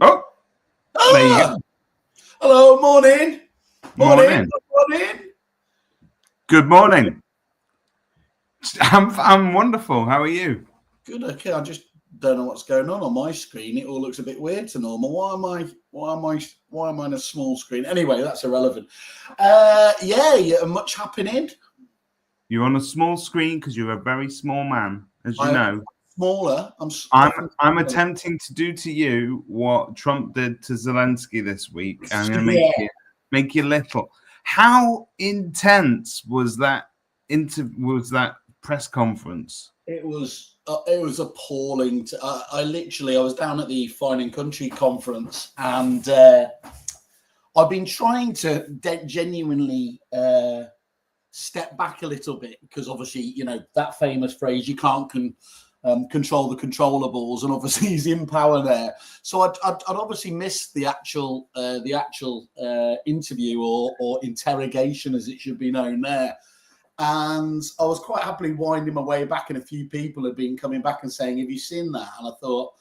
Oh, there you go. Hello, morning. Morning. Good morning. I'm wonderful. How are you? Good. Okay. I just don't know what's going on my screen. It all looks a bit weird to normal. Why am I on a small screen? Anyway, that's irrelevant. Yeah, much happening. You're on a small screen because you're a very small man, as you know. Smaller. I'm attempting to do to you what Trump did to Zelensky this week. I'm going to make you little. How intense was that press conference? It was appalling. I was down at the Fine and Country conference, and I've been trying to genuinely step back a little bit because obviously, you know, that famous phrase, you can't control the controllables, and obviously he's in power there. So I'd obviously missed the actual interview or interrogation, as it should be known there. And I was quite happily winding my way back, and a few people had been coming back and saying, "Have you seen that?" And I thought,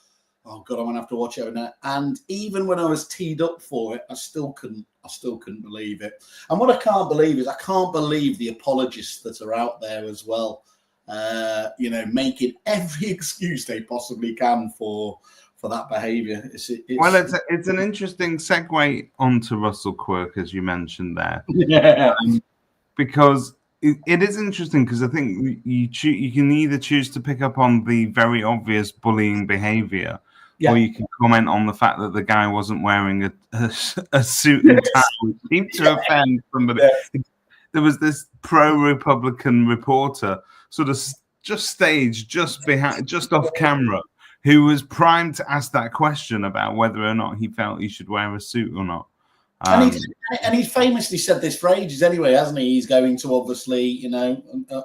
"Oh God, I'm gonna have to watch it now." And even when I was teed up for it, I still couldn't believe it. And what I can't believe is I can't believe the apologists that are out there as well. Making every excuse they possibly can for that behaviour. It's an interesting segue onto Russell Quirk, as you mentioned there. Yeah, because it is interesting because I think you can either choose to pick up on the very obvious bullying behaviour, or you can comment on the fact that the guy wasn't wearing a suit and tie, which seemed to offend somebody. Yeah. There was this pro-Republican reporter, sort of just staged, just off camera, who was primed to ask that question about whether or not he felt he should wear a suit or not. And he's famously said this for ages anyway, hasn't he? He's going to obviously,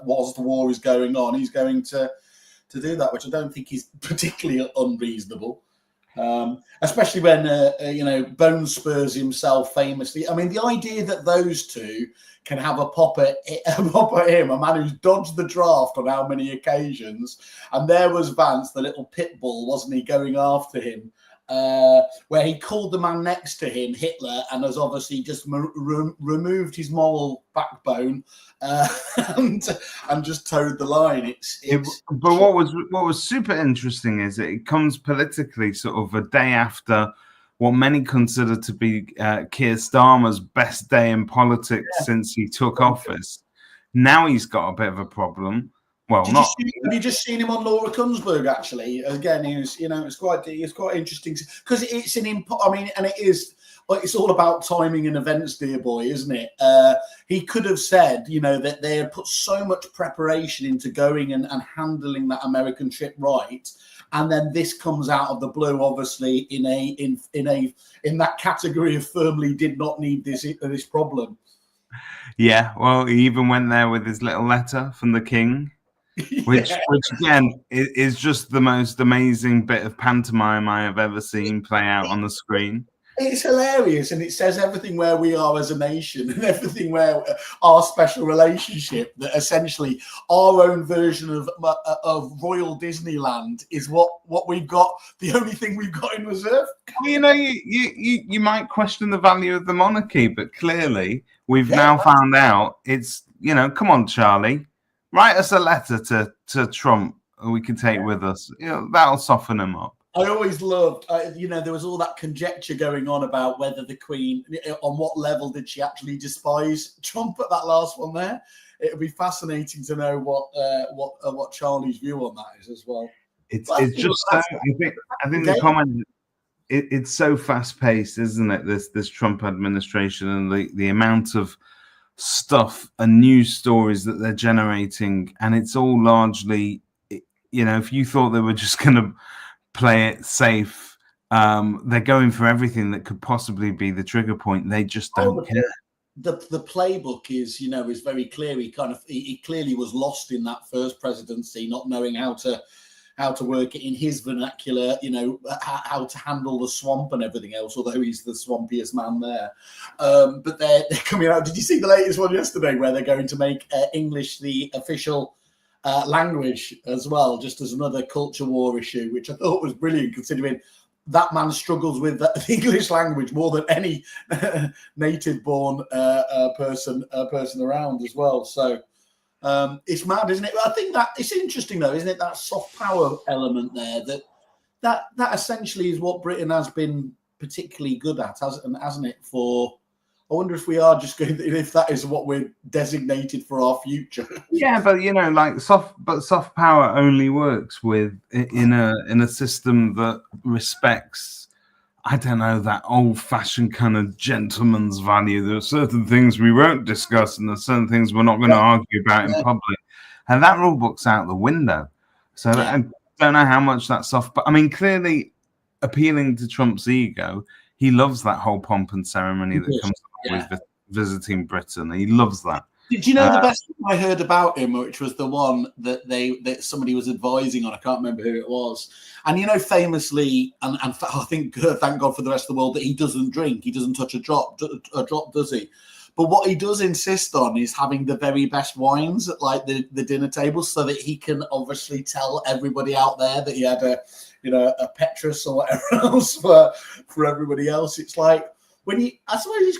whilst the war is going on, he's going to do that, which I don't think is particularly unreasonable. Especially when, Bone Spurs himself famously. I mean, the idea that those two can have a pop at him, a man who's dodged the draft on how many occasions, and there was Vance, the little pit bull, wasn't he, going after him, where he called the man next to him Hitler, and has obviously just removed his moral backbone and just towed the line. But what was super interesting is it comes politically sort of a day after what many consider to be Keir Starmer's best day in politics since he took office. Now he's got a bit of a problem. Well, have you just seen him on Laura Kunsberg? Actually, again, it's quite interesting because it's it's all about timing and events, dear boy, isn't it? He could have said, that they had put so much preparation into going and handling that American trip right, and then this comes out of the blue, obviously in that category of firmly did not need this problem. Yeah, well, he even went there with his little letter from the king. Which again is just the most amazing bit of pantomime I have ever seen play out on the screen. It's hilarious, and it says everything where we are as a nation and everything where our special relationship, that essentially our own version of Royal Disneyland is what we've got, the only thing we've got in reserve. You might question the value of the monarchy, but clearly we've now found out it's, come on, Charlie. Write us a letter to Trump we can take with us. That'll soften him up. I always loved, there was all that conjecture going on about whether the Queen, on what level did she actually despise Trump at that last one there. It would be fascinating to know what Charlie's view on that is as well. It's just so, I think the comment, it's so fast paced, isn't it? This Trump administration and the amount of stuff and news stories that they're generating, and it's all largely, if you thought they were just going to play it safe, they're going for everything that could possibly be the trigger point. They just don't care. The playbook is very clear. He clearly was lost in that first presidency, not knowing how to work it in his vernacular, how to handle the swamp and everything else, although he's the swampiest man there. But they're coming out. Did you see the latest one yesterday where they're going to make English the official language as well, just as another culture war issue, which I thought was brilliant, considering that man struggles with the English language more than any native-born person around as well. So it's mad, isn't it? I think that it's interesting, though, isn't it? That soft power element there. That essentially is what Britain has been particularly good at, hasn't it? I wonder if we are just going, if that is what we're designated for our future. Yeah, but like soft power only works in a system that respects, I don't know, that old-fashioned kind of gentleman's value. There are certain things we won't discuss, and there are certain things we're not going to argue about in public, and that rule book's out the window. So I don't know how much that soft. But I mean, clearly appealing to Trump's ego. He loves that whole pomp and ceremony that comes with visiting Britain. He loves that. Did you know the best thing I heard about him, which was the one that somebody was advising on? I can't remember who it was. And famously, and I think thank God for the rest of the world that he doesn't drink. He doesn't touch a drop, does he? But what he does insist on is having the very best wines at like the dinner table, so that he can obviously tell everybody out there that he had a Petrus or whatever else for everybody else. It's like I suppose it's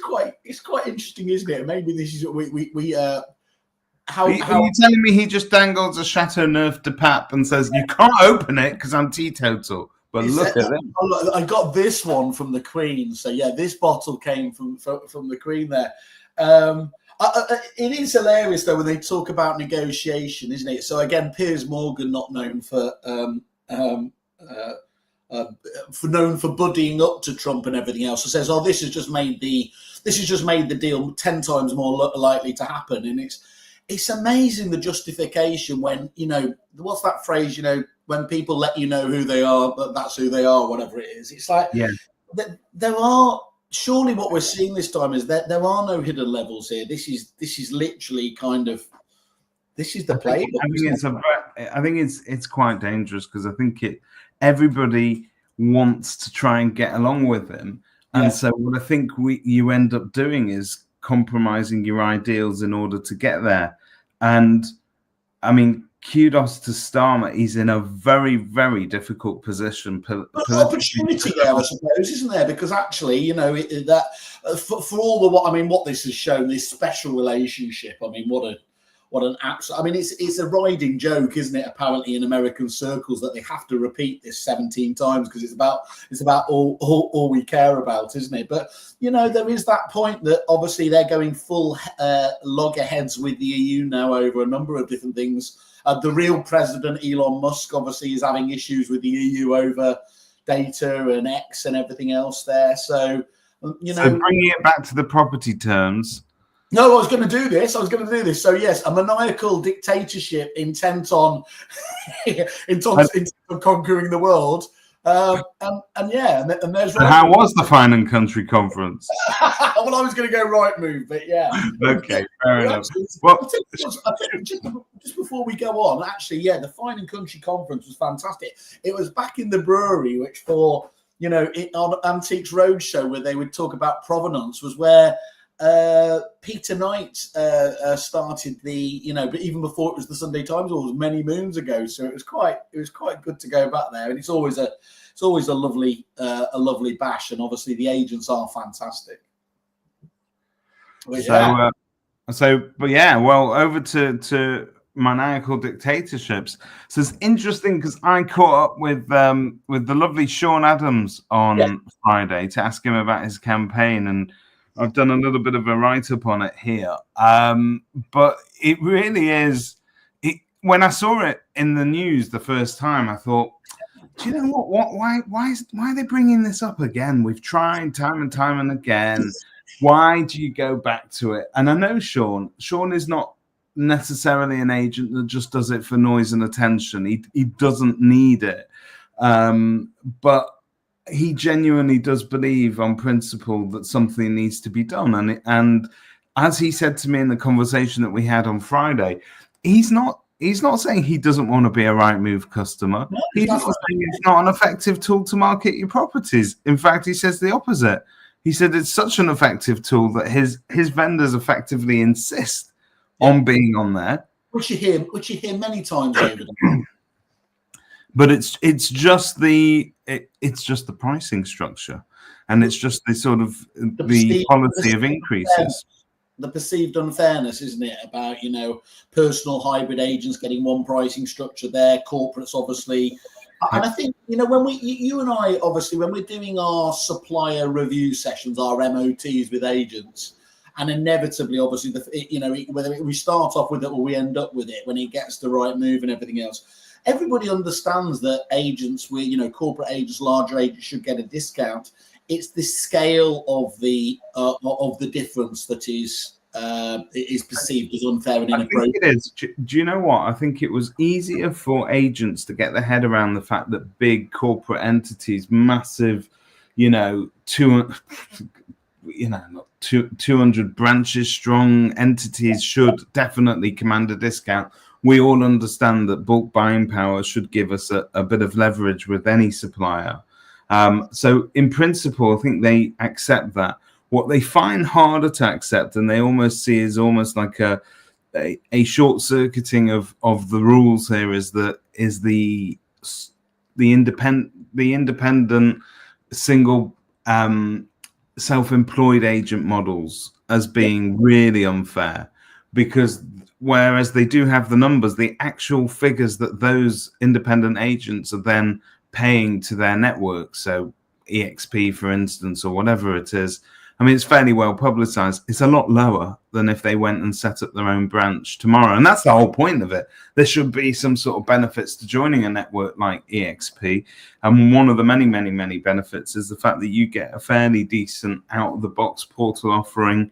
quite interesting, isn't it? Maybe this is what we how are you telling me he just dangles a Chateau Neuf de Pape and says you can't open it because I'm teetotal? But look at it. I got this one from the Queen. So yeah, this bottle came from the Queen there. It is hilarious though when they talk about negotiation, isn't it? So again, Piers Morgan, not known for known for buddying up to Trump and everything else, so says, "Oh, this has just made the deal 10 times more likely to happen." And it's amazing the justification when what's that phrase? When people let you know who they are, that's who they are, whatever it is. It's like there are. Surely what we're seeing this time is that there are no hidden levels here. This is literally kind of this is the play. I think it's quite dangerous because I think everybody wants to try and get along with him, and so what I think you end up doing is compromising your ideals in order to get there. And I mean, kudos to Starmer. He's in a very, very difficult position. Opportunity there, I suppose, isn't there? Because actually, that for all what this has shown, this special relationship. I mean, what an absolute. I mean, it's a riding joke, isn't it? Apparently, in American circles, that they have to repeat this 17 times because it's about all we care about, isn't it? But there is that point that obviously they're going full loggerheads with the EU now over a number of different things. The real president, Elon Musk, obviously is having issues with the EU over data and X and everything else there. So, So bringing it back to the property terms. No, I was going to do this. So, yes, a maniacal dictatorship intent on conquering the world. And there's. And how was the Fine and Country conference? Well, I was going to go right move, but yeah. Okay, fair enough. Well, I think just before we go on, actually, the Fine and Country conference was fantastic. It was back in the brewery, which on Antiques Roadshow, where they would talk about provenance, was where Peter Knight started but even before it was the Sunday Times, it was many moons ago. So it was quite good to go back there, and it's always a lovely bash, and obviously the agents are fantastic. Well, over to maniacal dictatorships. So it's interesting because I caught up with the lovely Sean Adams on Friday to ask him about his campaign, and I've done a little bit of a write-up on it here. But it really is. When I saw it in the news the first time, I thought, do you know what? Why are they bringing this up again? We've tried time and time and again. Why do you go back to it? And I know Sean. Sean is not necessarily an agent that just does it for noise and attention. He doesn't need it. But he genuinely does believe on principle that something needs to be done. And as he said to me in the conversation that we had on Friday, he's not saying he doesn't want to be a Right Move customer. No, he's just saying it's not an effective tool to market your properties. In fact, he says the opposite. He said it's such an effective tool that his vendors effectively insist on being on there. Which you hear many times over there. But it's just the it's just the pricing structure, and it's just the sort of the policy of increases. The perceived unfairness, isn't it, about, you know, personal hybrid agents getting one pricing structure there, corporates obviously. And I think, you know, when you and I, obviously, when we're doing our supplier review sessions, our MOTs with agents, and inevitably, obviously, whether we start off with it or we end up with it, when it gets the right move and everything else, everybody understands that agents, corporate agents, larger agents should get a discount. It's the scale of the difference that is perceived as unfair and inappropriate. I think it is. Do you know what? I think it was easier for agents to get their head around the fact that big corporate entities, massive, 200 branches strong entities should definitely command a discount. We all understand that bulk buying power should give us a bit of leverage with any supplier. So in principle, I think they accept that. What they find harder to accept, and they almost see as almost like a short circuiting of the rules here, is the independent single self-employed agent models as being really unfair, because whereas they do have the numbers, the actual figures that those independent agents are then paying to their network, so EXP, for instance, or whatever it is, I mean, it's fairly well publicized. It's a lot lower than if they went and set up their own branch tomorrow. And that's the whole point of it. There should be some sort of benefits to joining a network like EXP. And one of the many, many, many benefits is the fact that you get a fairly decent out-of-the-box portal offering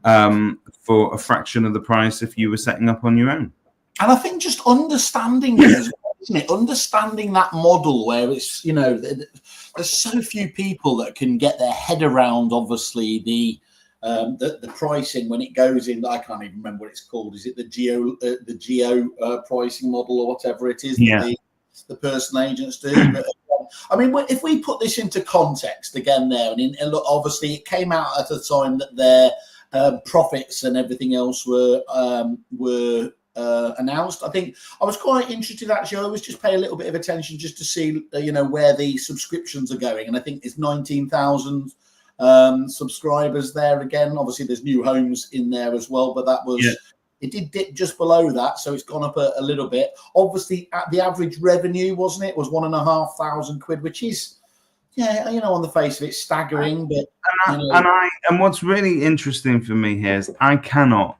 for a fraction of the price if you were setting up on your own. And I think just understanding it as well, isn't it? Understanding that model where it's, there's so few people that can get their head around, obviously, the pricing when it goes in. I can't even remember what it's called. Is it the geo pricing model or whatever it is that the person agents do? But, I mean, if we put this into context again there, and look, obviously it came out at a time that their profits and everything else were announced. I think I was quite interested, actually. I always just pay a little bit of attention just to see, where the subscriptions are going. And I think it's 19,000 subscribers there again. Obviously, there's new homes in there as well, but that was, it did dip just below that. So it's gone up a little bit. Obviously, at the average revenue, wasn't it? Was £1,500, which is, on the face of it, staggering. But and what's really interesting for me here is I cannot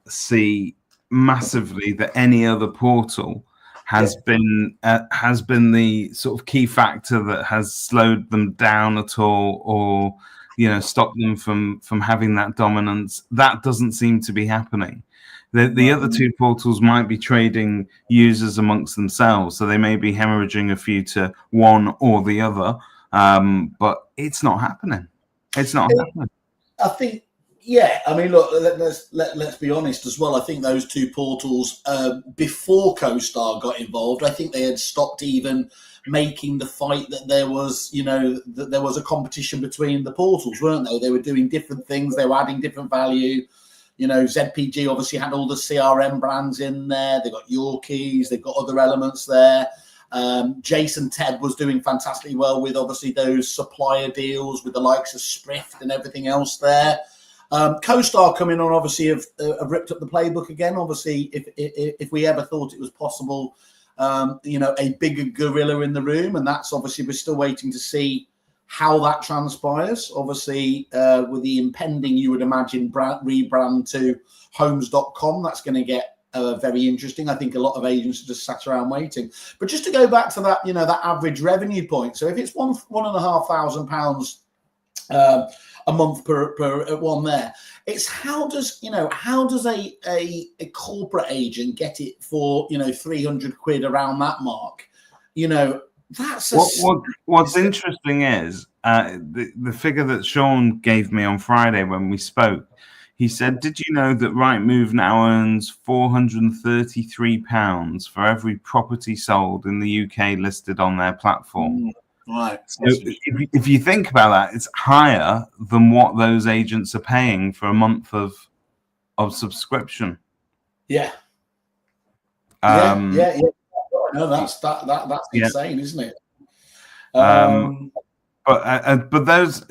see massively that any other portal has been the sort of key factor that has slowed them down at all, or stopped them from having that dominance. That doesn't seem to be happening. The other two portals might be trading users amongst themselves, so they may be hemorrhaging a few to one or the other, but it's not happening. It's not happening. I think. Yeah, I mean, look, let's be honest as well. I think those two portals, before CoStar got involved, I think they had stopped even making the fight that there was, that there was a competition between the portals, weren't they? They were doing different things. They were adding different value. ZPG obviously had all the CRM brands in there. They've got Yorkies. They've got other elements there. Jason Ted was doing fantastically well with, obviously, those supplier deals with the likes of Sprift and everything else there. CoStar coming on, obviously, have ripped up the playbook again. Obviously, if we ever thought it was possible, a bigger gorilla in the room, and that's obviously we're still waiting to see how that transpires. Obviously, with the impending, you would imagine, rebrand to homes.com, that's going to get very interesting. I think a lot of agents are just sat around waiting. But just to go back to that, that average revenue point. So if it's £1,500 a month per one there, it's how does a corporate agent get it for £300 around that mark? That's what's interesting is the figure that Sean gave me on Friday when we spoke. He said, "Did you know that Rightmove now earns £433 for every property sold in the UK listed on their platform?" Right. So if you think about that, it's higher than what those agents are paying for a month of subscription. Yeah. No, that's insane, isn't it? But those,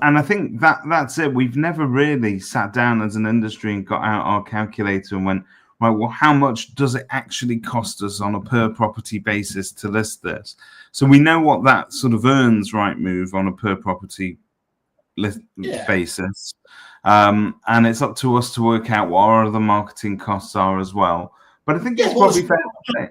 and I think that's it. We've never really sat down as an industry and got out our calculator and went, right, well, how much does it actually cost us on a per property basis to list this? So we know what that sort of earns Rightmove on a per property basis. And it's up to us to work out what our other marketing costs are as well. But I think it's probably fair to say.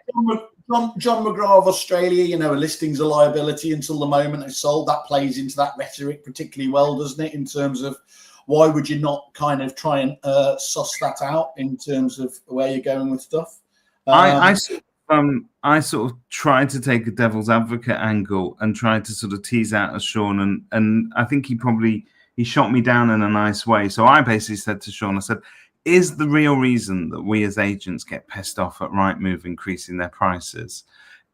John McGraw of Australia, a listing's a liability until the moment it's sold. That plays into that rhetoric particularly well, doesn't it? In terms of why would you not kind of try and suss that out in terms of where you're going with stuff? I sort of tried to take a devil's advocate angle and tried to sort of tease out as Sean, and I think he shot me down in a nice way. So I basically said to Sean, I said, is the real reason that we as agents get pissed off at Rightmove increasing their prices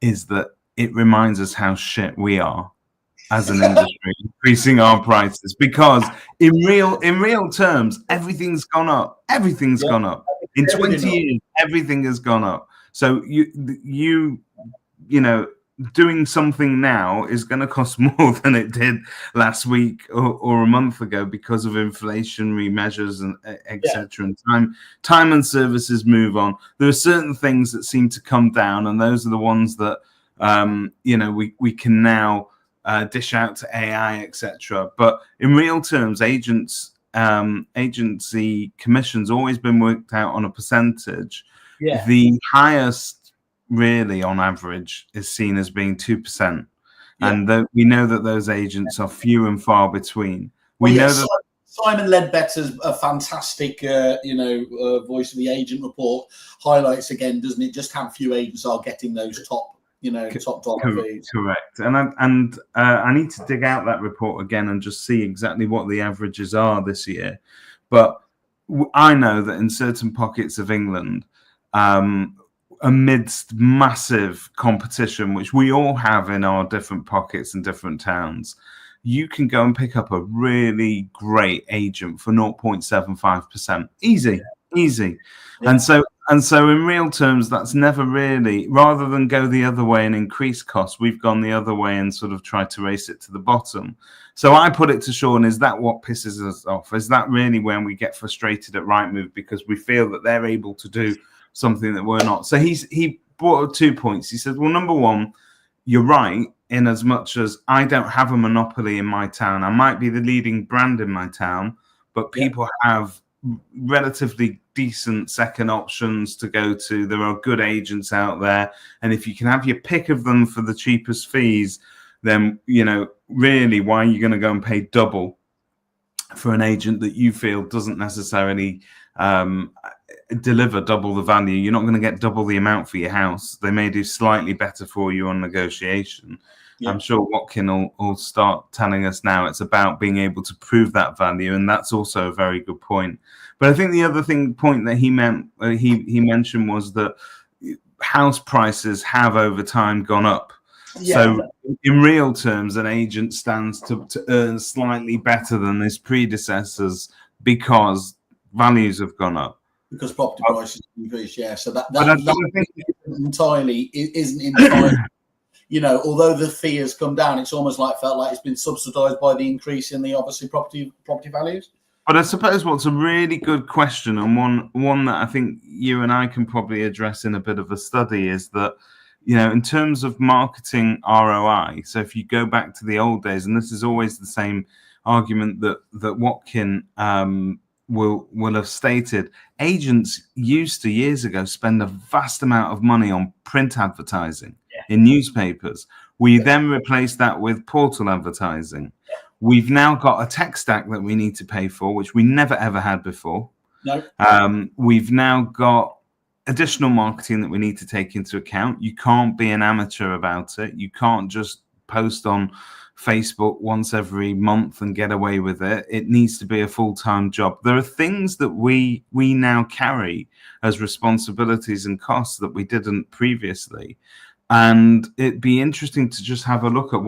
is that it reminds us how shit we are as an industry increasing our prices? Because in real terms, everything's gone up. Everything's gone up. In 20 years, everything has gone up. So you know, doing something now is going to cost more than it did last week or a month ago because of inflationary measures and etc. And time and services move on. There are certain things that seem to come down, and those are the ones that we can now dish out to AI, etc. But in real terms, agency commissions always been worked out on a percentage. The highest really on average is seen as being 2%, and we know that those agents are few and far between. We know that Simon Ledbetter's a fantastic voice of the agent report highlights again, doesn't it, just how few agents are getting those top dollar fees. Correct. And I need to dig out that report again and just see exactly what the averages are this year. But I know that in certain pockets of England, amidst massive competition, which we all have in our different pockets and different towns, you can go and pick up a really great agent for 0.75%. Easy. Yeah. And so in real terms, that's never really, rather than go the other way and increase costs, we've gone the other way and sort of tried to race it to the bottom. So I put it to Sean, is that what pisses us off? Is that really when we get frustrated at Rightmove because we feel that they're able to do something that we're not? So he brought up 2 points. He said, well, number one, you're right in as much as I don't have a monopoly in my town. I might be the leading brand in my town, but people have relatively decent second options to go to. There are good agents out there, and if you can have your pick of them for the cheapest fees, then really why are you going to go and pay double for an agent that you feel doesn't necessarily deliver double the value? You're not going to get double the amount for your house. They may do slightly better for you on negotiation. I'm sure Watkin will start telling us now it's about being able to prove that value, and that's also a very good point. But I think the other point that he mentioned was that house prices have over time gone up. So in real terms, an agent stands to earn slightly better than his predecessors because values have gone up. Because property prices increase, So that isn't entirely. Although the fee has come down, it's almost felt like it's been subsidised by the increase in the obviously property values. But I suppose what's a really good question, and one that I think you and I can probably address in a bit of a study, is that in terms of marketing ROI. So if you go back to the old days, and this is always the same argument that Watkin will have stated, agents used to years ago spend a vast amount of money on print advertising in newspapers. We then replaced that with portal advertising. We've now got a tech stack that we need to pay for, which we never ever had before. No. We've now got additional marketing that we need to take into account. You can't be an amateur about it. You can't just post on Facebook once every month and get away with it. It needs to be a full-time job. There are things that we now carry as responsibilities and costs that we didn't previously. And it'd be interesting to just have a look at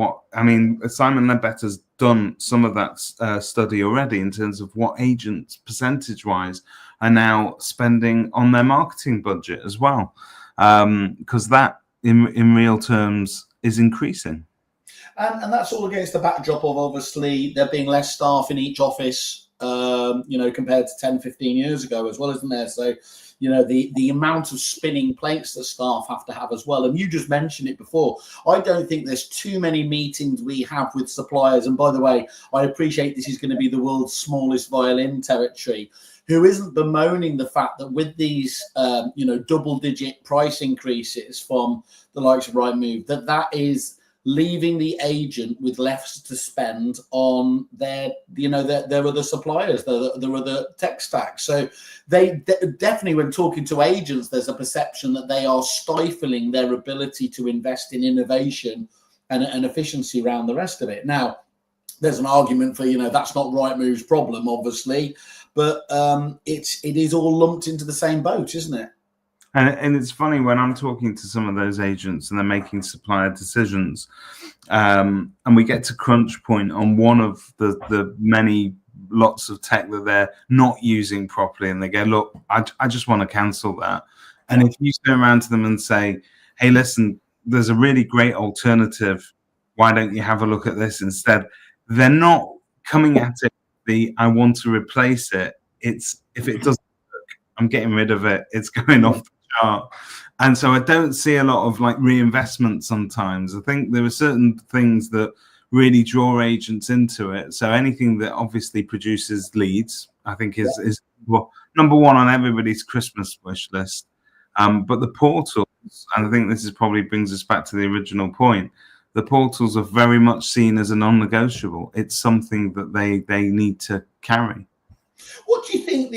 Simon Ledbetter's done some of that study already in terms of what agents percentage-wise are now spending on their marketing budget as well. Because that in real terms is increasing. And that's all against the backdrop of obviously there being less staff in each office, compared to 10, 15 years ago as well, isn't there? So, the amount of spinning plates that staff have to have as well. And you just mentioned it before. I don't think there's too many meetings we have with suppliers. And by the way, I appreciate this is going to be the world's smallest violin territory, who isn't bemoaning the fact that with these, double-digit price increases from the likes of Rightmove, that is leaving the agent with less to spend on their other suppliers, their other tech stack. So they definitely, when talking to agents, there's a perception that they are stifling their ability to invest in innovation and efficiency around the rest of it. Now, there's an argument for, that's not Rightmove's problem, obviously, but it is all lumped into the same boat, isn't it? And it's funny when I'm talking to some of those agents and they're making supplier decisions, and we get to crunch point on one of the many lots of tech that they're not using properly, and they go, look, I just want to cancel that. And if you turn around to them and say, hey, listen, there's a really great alternative, why don't you have a look at this instead? They're not coming at it, I want to replace it. It's, if it doesn't work, I'm getting rid of it. It's going off the chart. And so I don't see a lot of like reinvestment sometimes. I think there are certain things that really draw agents into it. So anything that obviously produces leads, I think is well, number one on everybody's Christmas wish list. But the portals, and I think this is probably brings us back to the original point, the portals are very much seen as a non-negotiable. It's something that they need to carry. What do you think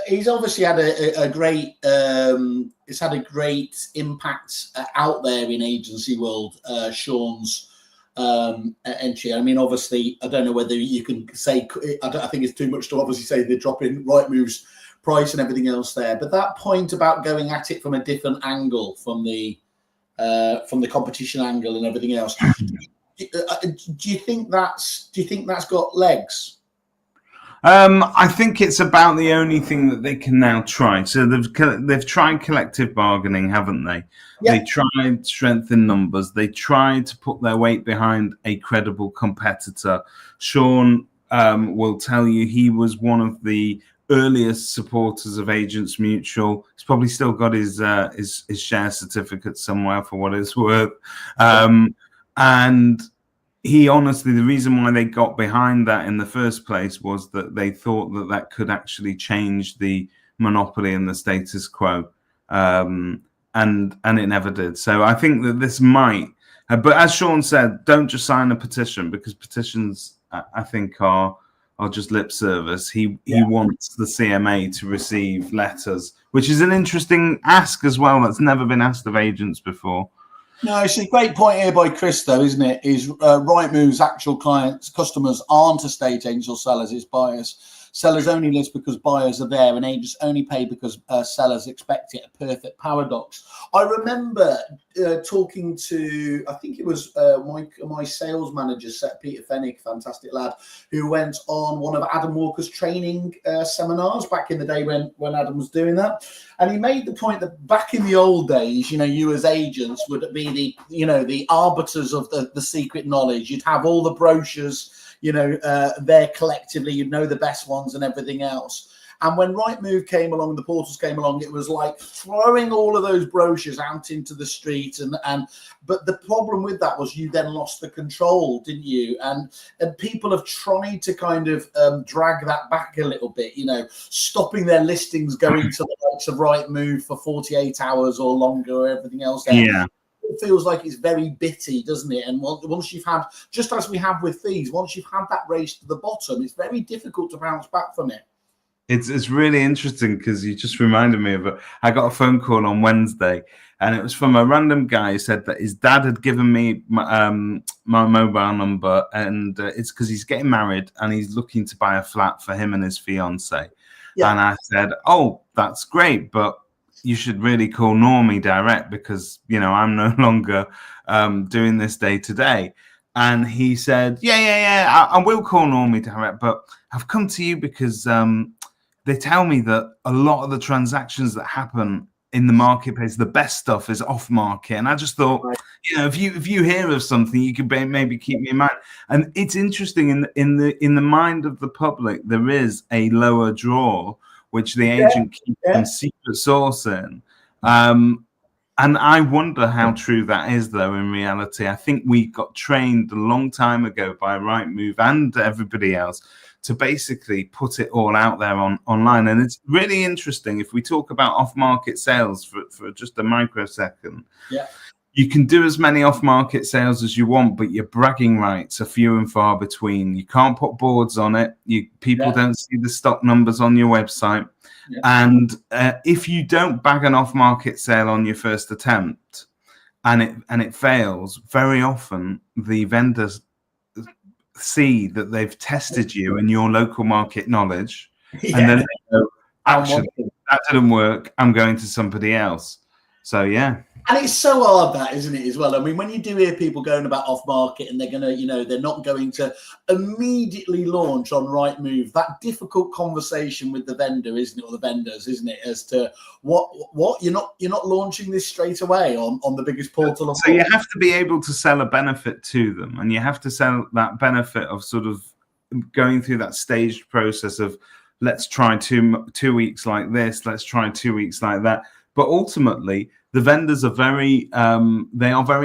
he's obviously had a great it's had a great impact out there in agency world, Sean's entry. I mean, obviously, I don't know whether you can say, I think it's too much to obviously say they're dropping Rightmove's price and everything else there, but that point about going at it from a different angle, from the competition angle and everything else, do you think that's got legs? I think it's about the only thing that they can now try. So they've tried collective bargaining, haven't they? Yeah. They tried strength in numbers. They tried to put their weight behind a credible competitor. Sean will tell you he was one of the earliest supporters of Agents Mutual. He's probably still got his share certificate somewhere for what it's worth. And he honestly, the reason why they got behind that in the first place was that they thought that could actually change the monopoly and the status quo. And it never did. So I think that this might, but as Sean said, don't just sign a petition, because petitions, I think, are just lip service. He wants the CMA to receive letters, which is an interesting ask as well. That's never been asked of agents before. No, it's a great point here by Chris, though, isn't it? Is Rightmove's actual customers aren't estate agents or sellers, it's buyers. Sellers only list because buyers are there, and agents only pay because sellers expect it. A perfect paradox. I remember talking to, I think it was my sales manager, Peter Fennick, fantastic lad, who went on one of Adam Walker's training seminars back in the day when Adam was doing that. And he made the point that back in the old days, you as agents would be the arbiters of the secret knowledge. You'd have all the brochures, there collectively, you'd know the best ones and everything else. And when Rightmove came along, the portals came along, it was like throwing all of those brochures out into the street. But the problem with that was you then lost the control, didn't you? And people have tried to kind of drag that back a little bit, stopping their listings going to the likes of Rightmove for 48 hours or longer or everything else there. Yeah. It feels like it's very bitty, doesn't it? And once you've had, just as we have with fees, once you've had that race to the bottom, it's very difficult to bounce back from it. It's really interesting because you just reminded me of it. I got a phone call on Wednesday, and it was from a random guy who said that his dad had given me my mobile number, and it's because he's getting married and he's looking to buy a flat for him and his fiance. Yeah. And I said, "Oh, that's great, but you should really call Normie direct because, I'm no longer doing this day to day." And he said, yeah, I will call Normie direct, but I've come to you because they tell me that a lot of the transactions that happen in the marketplace. The best stuff is off market. And I just thought, if you hear of something, you could maybe keep me in mind. And it's interesting in the mind of the public, there is a lower draw which the agent keeps some secret source in. And I wonder how true that is, though, in reality. I think we got trained a long time ago by Rightmove and everybody else to basically put it all out there online. And it's really interesting if we talk about off-market sales for just a microsecond. Yeah. You can do as many off-market sales as you want, but your bragging rights are few and far between. You can't put boards on it. People don't see the stock numbers on your website. Yeah. And if you don't bag an off-market sale on your first attempt and it fails, very often the vendors see that they've tested you and your local market knowledge, and then they go, actually, that didn't work. I'm going to somebody else. So, yeah. And it's so hard, that, isn't it, as well? I mean, when you do hear people going about off market and they're going to, they're not going to immediately launch on Rightmove, that difficult conversation with the vendor, isn't it, or the vendors, isn't it, as to what you're not launching this straight away on the biggest portal. So you have to be able to sell a benefit to them, and you have to sell that benefit of sort of going through that staged process of let's try 2 weeks like this, let's try 2 weeks like that. But ultimately, the vendors are very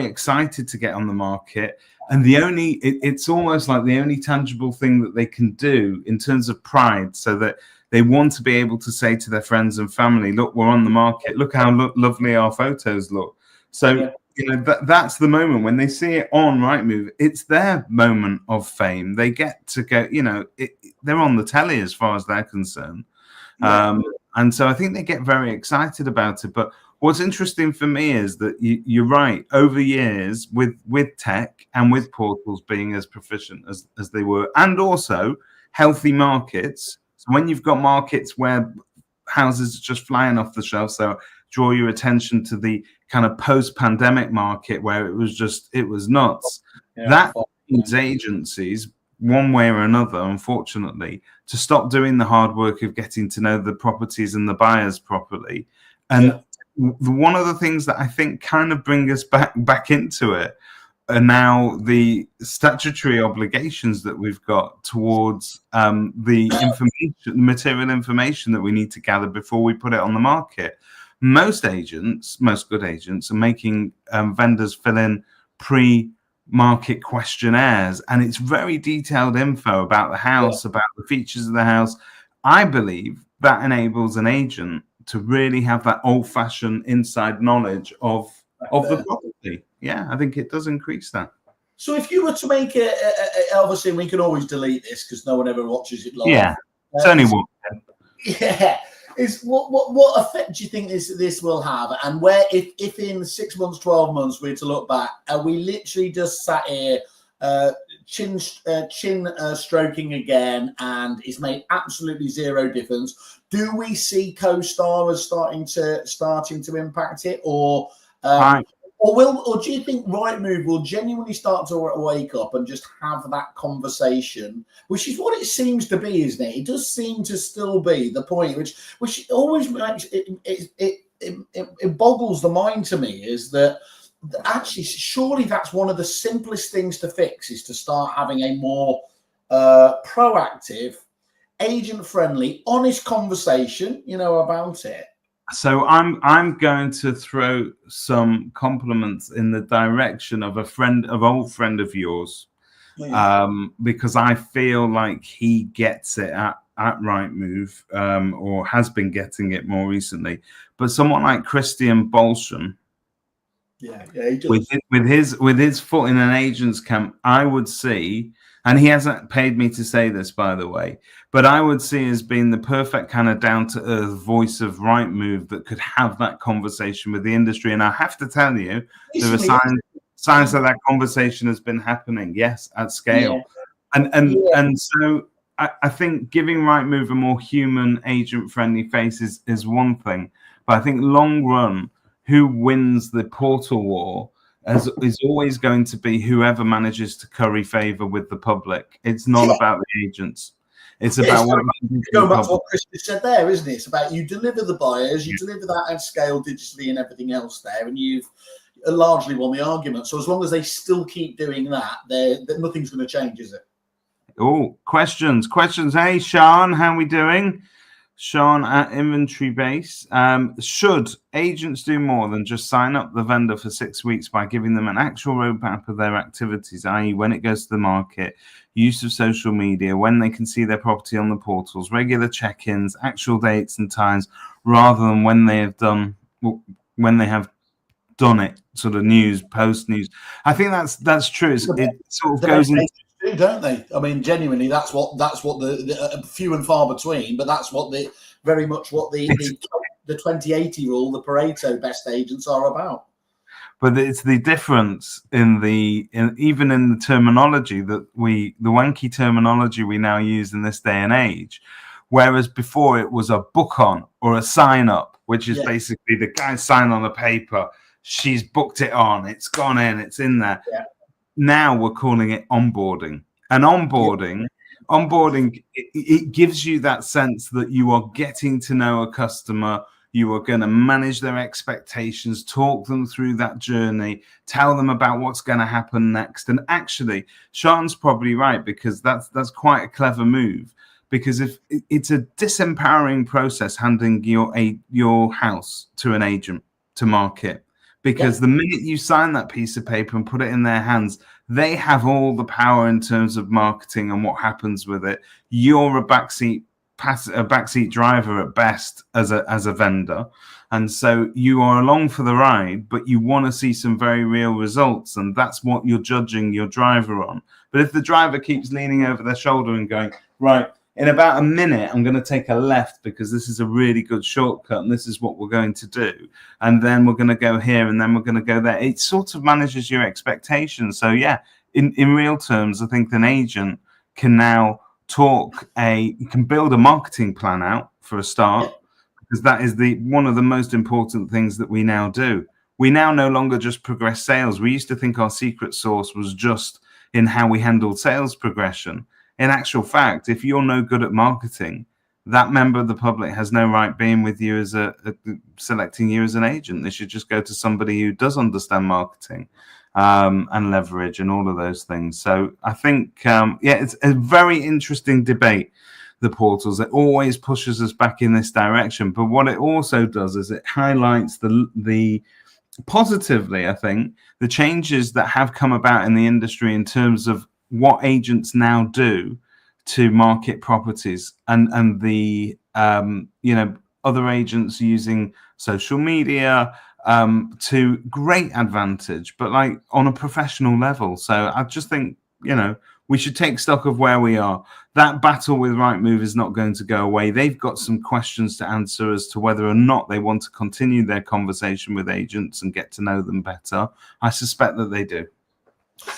excited to get on the market. And it's almost like the only tangible thing that they can do in terms of pride, so that they want to be able to say to their friends and family, look, we're on the market. Look how lovely our photos look. So, that's the moment when they see it on Rightmove. It's their moment of fame. They get to go, they're on the telly as far as they're concerned. And so I think they get very excited about it. But what's interesting for me is that you're right. Over years, with tech and with portals being as proficient as they were, and also healthy markets. So when you've got markets where houses are just flying off the shelf, so draw your attention to the kind of post-pandemic market where it was nuts. That needs agencies, one way or another, unfortunately, to stop doing the hard work of getting to know the properties and the buyers properly. And one of the things that I think kind of bring us back into it are now the statutory obligations that we've got towards the material information that we need to gather before we put it on the market. Most good agents are making vendors fill in pre-market questionnaires, and it's very detailed info about the house, about the features of the house. I believe that enables an agent to really have that old-fashioned inside knowledge of the property. Yeah, I think it does increase that. So if you were to make it, obviously we can always delete this because no one ever watches it live. Yeah, it's only one. Yeah. What effect do you think this will have? And where, if in 6 months, 12 months, we're to look back, are we literally just sat here chin stroking again, and it's made absolutely zero difference? Do we see co-star as starting to impact it, or do you think Rightmove will genuinely start to wake up and just have that conversation, which is what it seems to be, isn't it? It does seem to still be the point, which always makes it boggles the mind to me, is that actually surely that's one of the simplest things to fix, is to start having a more proactive, agent-friendly, honest conversation, about it. So I'm going to throw some compliments in the direction of old friend of yours, because I feel like he gets it at Rightmove, or has been getting it more recently. But someone like Christian Bolshan, he does. with his foot in an agent's camp, I would see. And he hasn't paid me to say this, by the way, but I would see as being the perfect kind of down-to-earth voice of Rightmove that could have that conversation with the industry. And I have to tell you, there are signs that conversation has been happening, yes, at scale. Yeah. And so I think giving Rightmove a more human, agent-friendly face is one thing. But I think long run, who wins the portal war is always going to be whoever manages to curry favor with the public. It's not about the agents. It's about what going back to what Chris said there, isn't it? It's about you deliver the buyers, you deliver that at scale digitally and everything else there, and you've largely won the argument. So as long as they still keep doing that, nothing's going to change, is it? Oh, questions. Hey, Sean, how are we doing? Sean at Inventory Base. Should agents do more than just sign up the vendor for 6 weeks by giving them an actual roadmap of their activities, i.e. when it goes to the market, use of social media, when they can see their property on the portals, regular check-ins, actual dates and times, rather than when they have done it, sort of news, post news. I think that's true. It sort of goes into, don't they? I mean, genuinely, that's what the few and far between, but that's what very much what the 2080 rule, the Pareto best agents are about. But it's the difference even in the terminology the wanky terminology we now use in this day and age, whereas before it was a book on or a sign up, which is basically the guy signed on a paper, she's booked it on, it's gone in, it's in there. Yeah. Now we're calling it onboarding. And onboarding, it gives you that sense that you are getting to know a customer. You are going to manage their expectations, talk them through that journey, tell them about what's going to happen next. And actually, Sean's probably right, because that's quite a clever move. Because if it's a disempowering process handing your house to an agent to market, because the minute you sign that piece of paper and put it in their hands, they have all the power in terms of marketing and what happens with it. You're a backseat driver at best as a vendor, and so you are along for the ride, but you want to see some very real results, and that's what you're judging your driver on. But if the driver keeps leaning over their shoulder and going, right, in about a minute, I'm going to take a left because this is a really good shortcut and this is what we're going to do. And then we're going to go here and then we're going to go there. It sort of manages your expectations. So yeah, in real terms, I think an agent can now you can build a marketing plan out for a start, because that is one of the most important things that we now do. We now no longer just progress sales. We used to think our secret sauce was just in how we handled sales progression. In actual fact, if you're no good at marketing, that member of the public has no right being with you as selecting you as an agent. They should just go to somebody who does understand marketing and leverage and all of those things. So I think, it's a very interesting debate, the portals. It always pushes us back in this direction. But what it also does is it highlights the positively, I think, the changes that have come about in the industry in terms of what agents now do to market properties, and the other agents using social media to great advantage, but like on a professional level. So I just think we should take stock of where we are. That battle with Rightmove is not going to go away. They've got some questions to answer as to whether or not they want to continue their conversation with agents and get to know them better. I suspect that they do.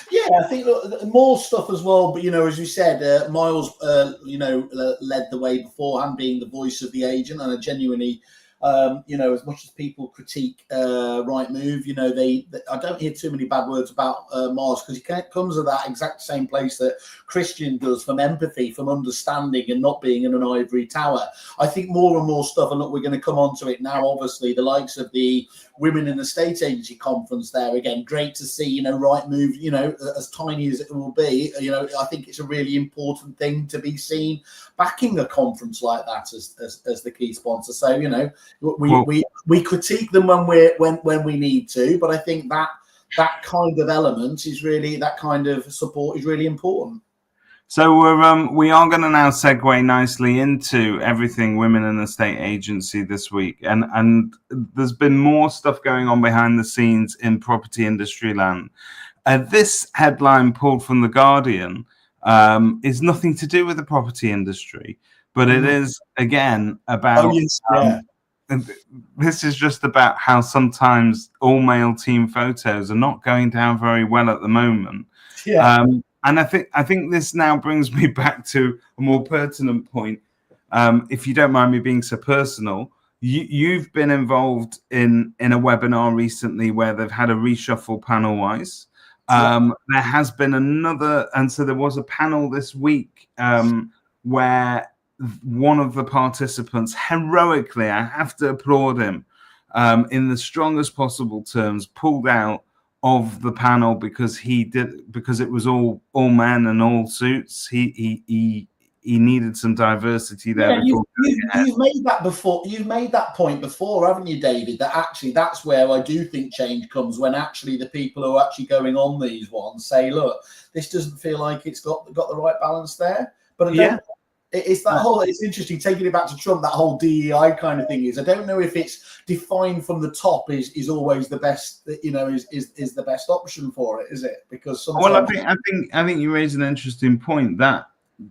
Yeah, I think more stuff as well. But as you said, Miles, led the way beforehand, being the voice of the agent, and I genuinely, as much as people critique Rightmove, I don't hear too many bad words about Miles, because he comes at that exact same place that Christian does, from empathy, from understanding, and not being in an ivory tower. I think more and more stuff, and look, we're going to come on to it now. Obviously, the likes of the Women in the Estate Agency conference there again. Great to see, Rightmove, as tiny as it will be. I think it's a really important thing to be seen backing a conference like that as the key sponsor. So we critique them when we need to, but I think that kind of element is really, that kind of support is really important. So we are going to now segue nicely into everything Women in the Estate Agency this week, and there's been more stuff going on behind the scenes in property industry land. This headline pulled from The Guardian is nothing to do with the property industry, but it is again about. This is just about how sometimes all male team photos are not going down very well at the moment. Yeah. And I think this now brings me back to a more pertinent point. If you don't mind me being so personal, you've been involved in a webinar recently where they've had a reshuffle panel-wise. There has been another, and so there was a panel this week where one of the participants heroically, I have to applaud him, in the strongest possible terms, pulled out of the panel because it was all men and all suits. He needed some diversity there. Yeah, you've made that before. You've made that point before, haven't you, David? That actually, that's where I do think change comes, when actually the people who are actually going on these ones say, "Look, this doesn't feel like it's got the right balance there." But I don't. It's that whole. It's interesting taking it back to Trump. That whole DEI kind of thing is. I don't know if it's defined from the top is always the best. Is the best option for it, is it? Because sometimes. Well, I think you raise an interesting point that.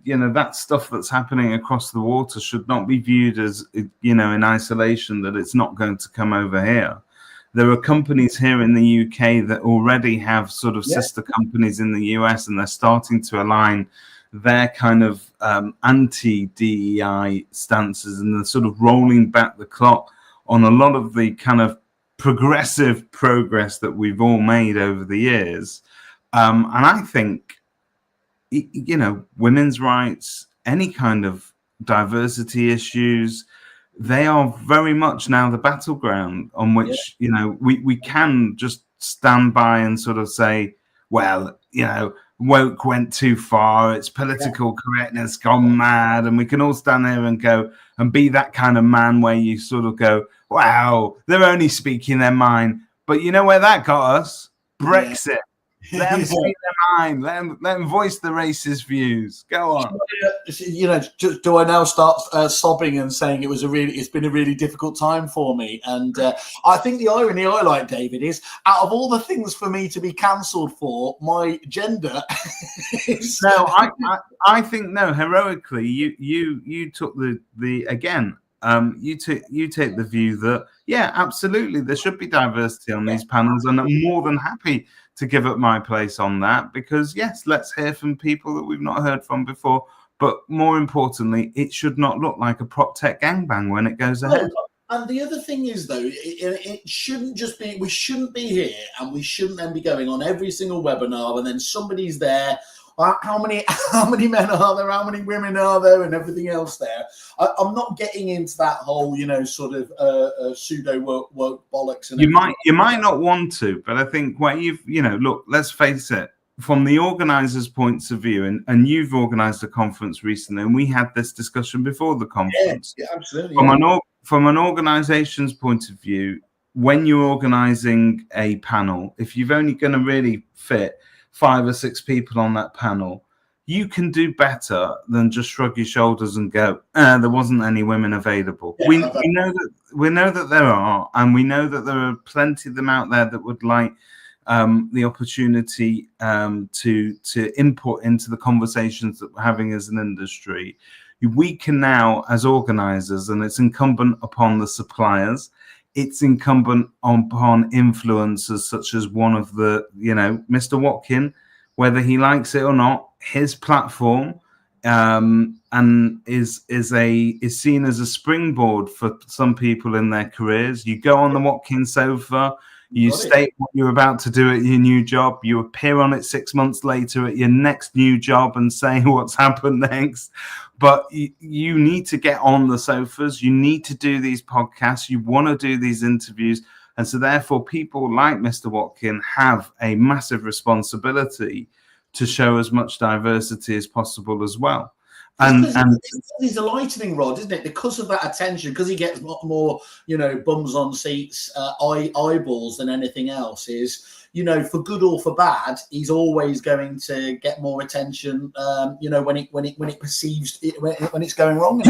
That stuff that's happening across the water should not be viewed as, in isolation, that it's not going to come over here. There are companies here in the UK that already have sort of sister companies in the US, and they're starting to align their kind of anti-DEI stances, and they're sort of rolling back the clock on a lot of the kind of progressive progress that we've all made over the years. And I think, women's rights, any kind of diversity issues, they are very much now the battleground on which, we can just stand by and sort of say, well, woke went too far, it's political correctness gone mad, and we can all stand there and go and be that kind of man where you sort of go, wow, they're only speaking their mind. But you know where that got us? Brexit. Let them say their mind. Let them voice the racist views. Go on. Do I now start sobbing and saying it's been a really difficult time for me? And I think the irony I like, David, is out of all the things for me to be cancelled for, my gender is. No, I think heroically, you took the again. You take the view that absolutely there should be diversity on these panels, and I'm more than happy to give up my place on that, because yes, let's hear from people that we've not heard from before, but more importantly, it should not look like a prop tech gangbang when it goes ahead. And the other thing is, though, it shouldn't just be, we shouldn't be here, and we shouldn't then be going on every single webinar and then somebody's there. How many men are there? How many women are there? And everything else there. I'm not getting into that whole, sort of pseudo woke bollocks. And you might not want to, but I think where look, let's face it, from the organisers' points of view, and you've organised a conference recently, and we had this discussion before the conference. Yeah, absolutely. From an organisation's point of view, when you're organising a panel, if you're only going to really fit 5 or 6 people on that panel, you can do better than just shrug your shoulders and go, there wasn't any women available. We know that there are, and we know that there are plenty of them out there that would like the opportunity to input into the conversations that we're having as an industry. We can now, as organisers, and it's incumbent upon the suppliers, it's incumbent upon influencers such as one of the, Mr. Watkin, whether he likes it or not, his platform and is seen as a springboard for some people in their careers. You go on the Watkin sofa, you state what you're about to do at your new job, you appear on it 6 months later at your next new job and say what's happened next. But you need to get on the sofas. You need to do these podcasts. You want to do these interviews. And so therefore, people like Mr. Watkin have a massive responsibility to show as much diversity as possible as well. And he's a lightning rod, isn't it? Because of that attention, because he gets more, bums on seats, eyeballs than anything else is, for good or for bad, he's always going to get more attention, when it perceives it, when it's going wrong.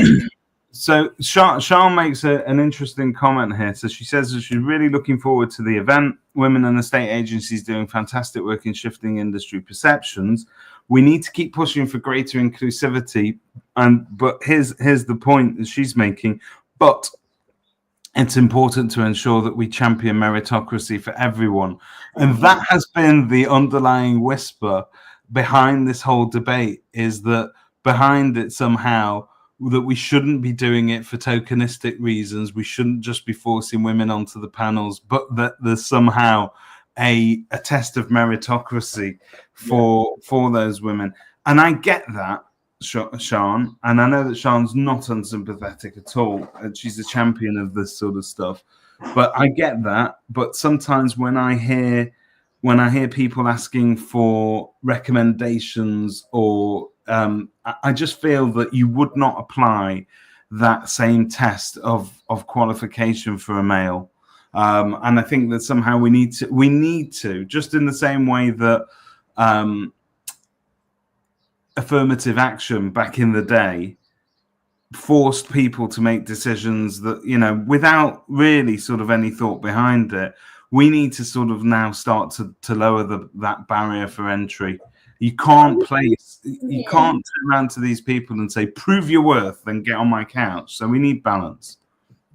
So Sean makes an interesting comment here. So she says that she's really looking forward to the event. Women and the state agencies doing fantastic work in shifting industry perceptions. We need to keep pushing for greater inclusivity. But here's the point that she's making. But it's important to ensure that we champion meritocracy for everyone. And that has been the underlying whisper behind this whole debate, is that behind it somehow that we shouldn't be doing it for tokenistic reasons. We shouldn't just be forcing women onto the panels, but that there's somehow a test of meritocracy for those women. And I get that. Sean, and I know that Sean's not unsympathetic at all, and she's a champion of this sort of stuff. But I get that. But sometimes when I hear people asking for recommendations, or I just feel that you would not apply that same test of qualification for a male. And I think that somehow we need to, just in the same way that affirmative action back in the day forced people to make decisions that, without really sort of any thought behind it. We need to sort of now start to lower that barrier for entry. You can't turn around to these people and say, prove your worth, then get on my couch. So we need balance.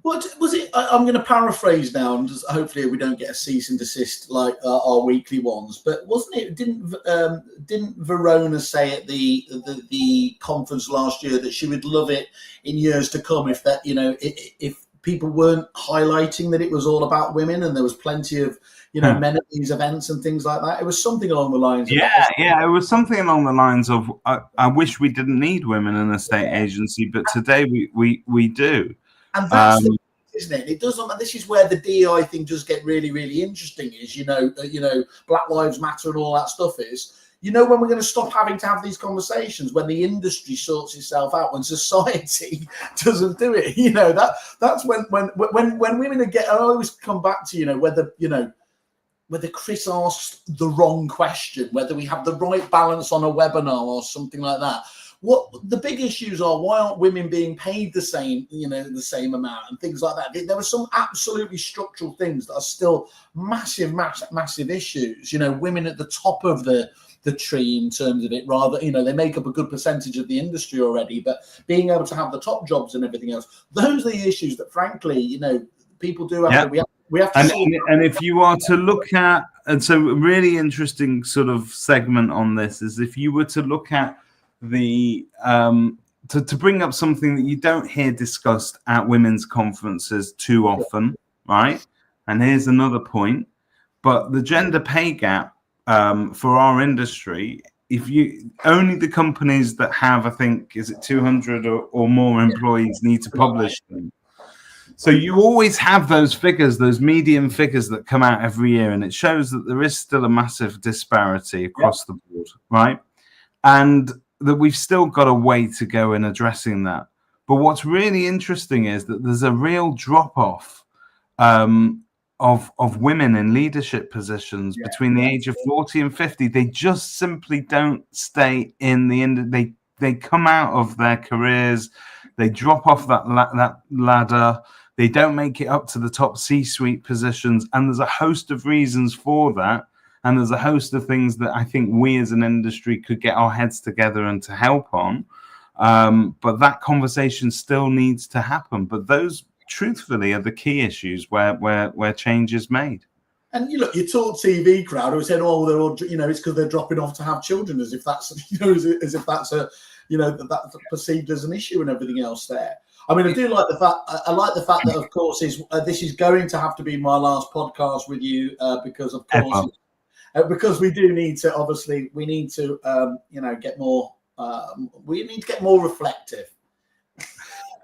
What was it? I'm going to paraphrase now, and just hopefully we don't get a cease and desist like our weekly ones. But wasn't it? Didn't Verona say at the conference last year that she would love it in years to come if if people weren't highlighting that it was all about women, and there was plenty of men at these events and things like that. It was something along the lines of it was something along the lines of I wish we didn't need women in a state agency, but today we do. And that's isn't it? It doesn't. This is where the DEI thing does get really, really interesting. Is Black Lives Matter and all that stuff is. When we're going to stop having to have these conversations, when the industry sorts itself out, when society doesn't do it. That's when women are I always come back to whether Chris asked the wrong question, whether we have the right balance on a webinar or something like that. What the big issues are? Why aren't women being paid the same, the same amount and things like that? There are some absolutely structural things that are still massive issues. Women at the top of the tree in terms of it, rather, they make up a good percentage of the industry already, but being able to have the top jobs and everything else, those are the issues that, frankly, people do have to. We have to. And if you are to look at, and so a really interesting sort of segment on this is if you were to look at the to bring up something that you don't hear discussed at women's conferences too often, right? And here's another point, but the gender pay gap for our industry, if you only the companies that have, I think, is it 200 or more employees need to publish them. So you always have those figures, those median figures that come out every year, and it shows that there is still a massive disparity across the board, right? And that we've still got a way to go in addressing that. But what's really interesting is that there's a real drop-off of women in leadership positions between the age of 40 and 50. They just simply don't stay in the industry. They come out of their careers. They drop off that ladder. They don't make it up to the top C-suite positions. And there's a host of reasons for that. And there's a host of things that I think we as an industry could get our heads together and to help on. But that conversation still needs to happen. But those, truthfully, are the key issues where change is made. And you talk TV crowd who said, "Oh, they're all, it's because they're dropping off to have children," as if that's, as if that's that's perceived as an issue and everything else there. I mean, I do like the fact. I like the fact that, of course, this is going to have to be my last podcast with you because, of course. Because we do need to, obviously, we need to, get more. We need to get more reflective.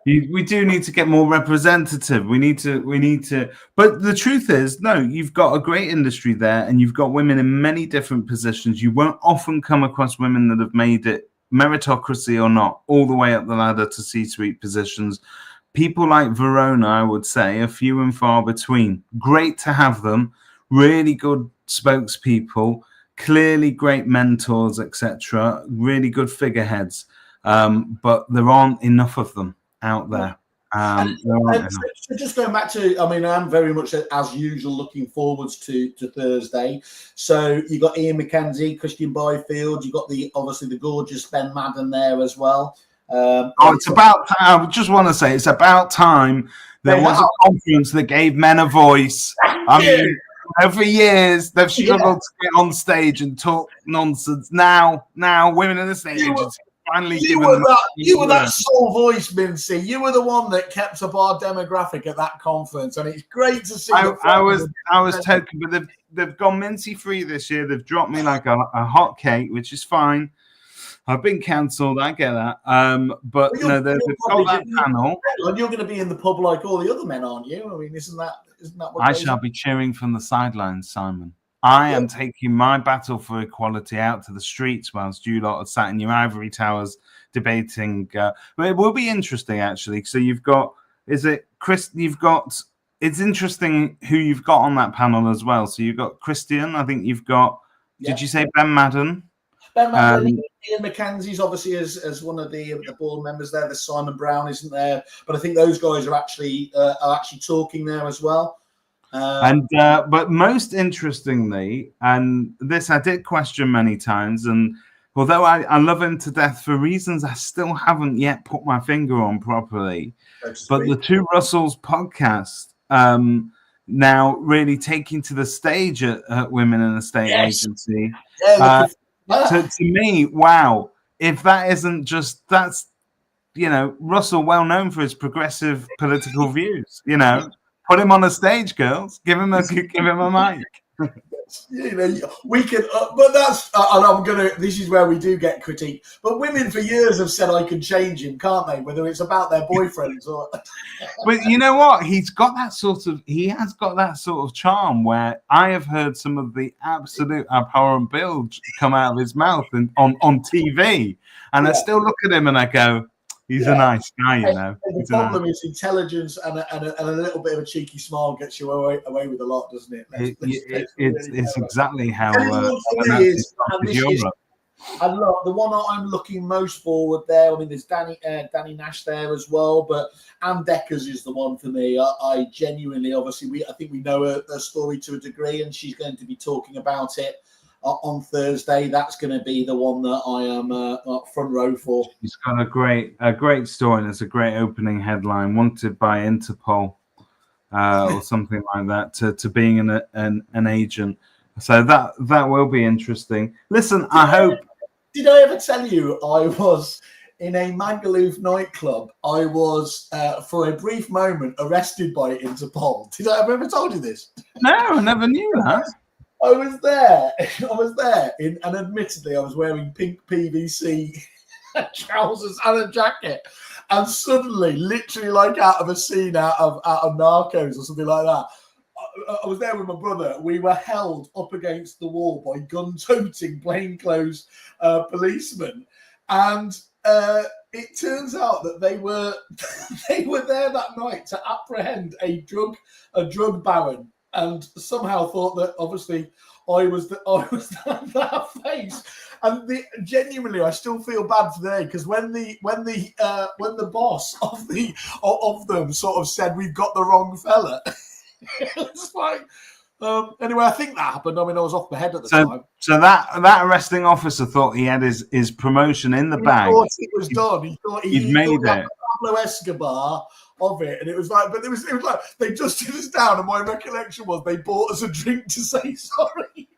We do need to get more representative. We need to. But the truth is, no, you've got a great industry there, and you've got women in many different positions. You won't often come across women that have made it, meritocracy or not, all the way up the ladder to C-suite positions. People like Verona, I would say, are few and far between. Great to have them. Really good spokespeople, clearly great mentors, etc. Really good figureheads, but there aren't enough of them out there. So just going back to, I mean, I'm very much as usual looking forwards to Thursday. So you got Ian McKenzie, Christian Byfield, you got obviously the gorgeous Ben Madden there as well. It's about time. I just want to say it's about time there was a conference that gave men a voice. I mean, over years they've struggled to get on stage and talk nonsense. Now women in the stage agency finally you were that sole voice, Mintzy. You were the one that kept up our demographic at that conference, and it's great to see. I was token, but they've gone Mintzy free this year. They've dropped me like a hot cake, which is fine. I've been cancelled. I get that. But well, no, they've got that panel. And you're going to be in the pub like all the other men, aren't you? I mean, isn't that what I shall be cheering from the sidelines, Simon. I am taking my battle for equality out to the streets whilst you lot are sat in your ivory towers debating. But it will be interesting, actually. So you've got, is it Chris? You've got, it's interesting who you've got on that panel as well. So you've got Christian. I think you've got, did you say Ben Madden? Ben Madden, Ian McKenzie's obviously as one of the board members there. There's Simon Brown, isn't there? But I think those guys are actually talking there as well. But most interestingly, and this I did question many times, and although I love him to death for reasons I still haven't yet put my finger on properly, but the Two Russells podcast now really taking to the stage at Women in the State Agency. To me, wow, if that isn't just, that's, Russell, well known for his progressive political views, put him on a stage, girls. Give him a mic. We can, but that's, and this is where we do get critique. But women for years have said I can change him, can't they? Whether it's about their boyfriends or. But you know what? He has got that sort of charm where I have heard some of the absolute abhorrent bilge come out of his mouth on TV, and I still look at him and I go, he's a nice guy, The problem is intelligence and a little bit of a cheeky smile gets you away with a lot, doesn't it? It's exactly how. I love the one I'm looking most forward there. I mean, there's Danny Nash there as well, but Anne Deckers is the one for me. I genuinely, obviously, I think we know her story to a degree, and she's going to be talking about it on Thursday. That's going to be the one that I am front row for. He's got a great story, and it's a great opening headline: "Wanted by Interpol," or something like that. To being an agent, so that will be interesting. Listen, I hope. Did I ever tell you I was in a Magaluf nightclub? I was for a brief moment arrested by Interpol. Did I ever told you this? No, I never knew that. I was there, and admittedly, I was wearing pink PVC trousers and a jacket. And suddenly, literally like out of a scene out of Narcos or something like that, I was there with my brother. We were held up against the wall by gun-toting, plainclothes policemen, and it turns out that they were there that night to apprehend a drug baron. And somehow thought that obviously I was that face, and genuinely I still feel bad today because when the boss of them sort of said we've got the wrong fella, it's like anyway I think that happened. I mean I was off my head at the time. So that arresting officer thought he had his promotion in the bag. He thought it was done. He thought he'd made it. Pablo Escobar of it, and it was like they dusted us down, and my recollection was they bought us a drink to say sorry.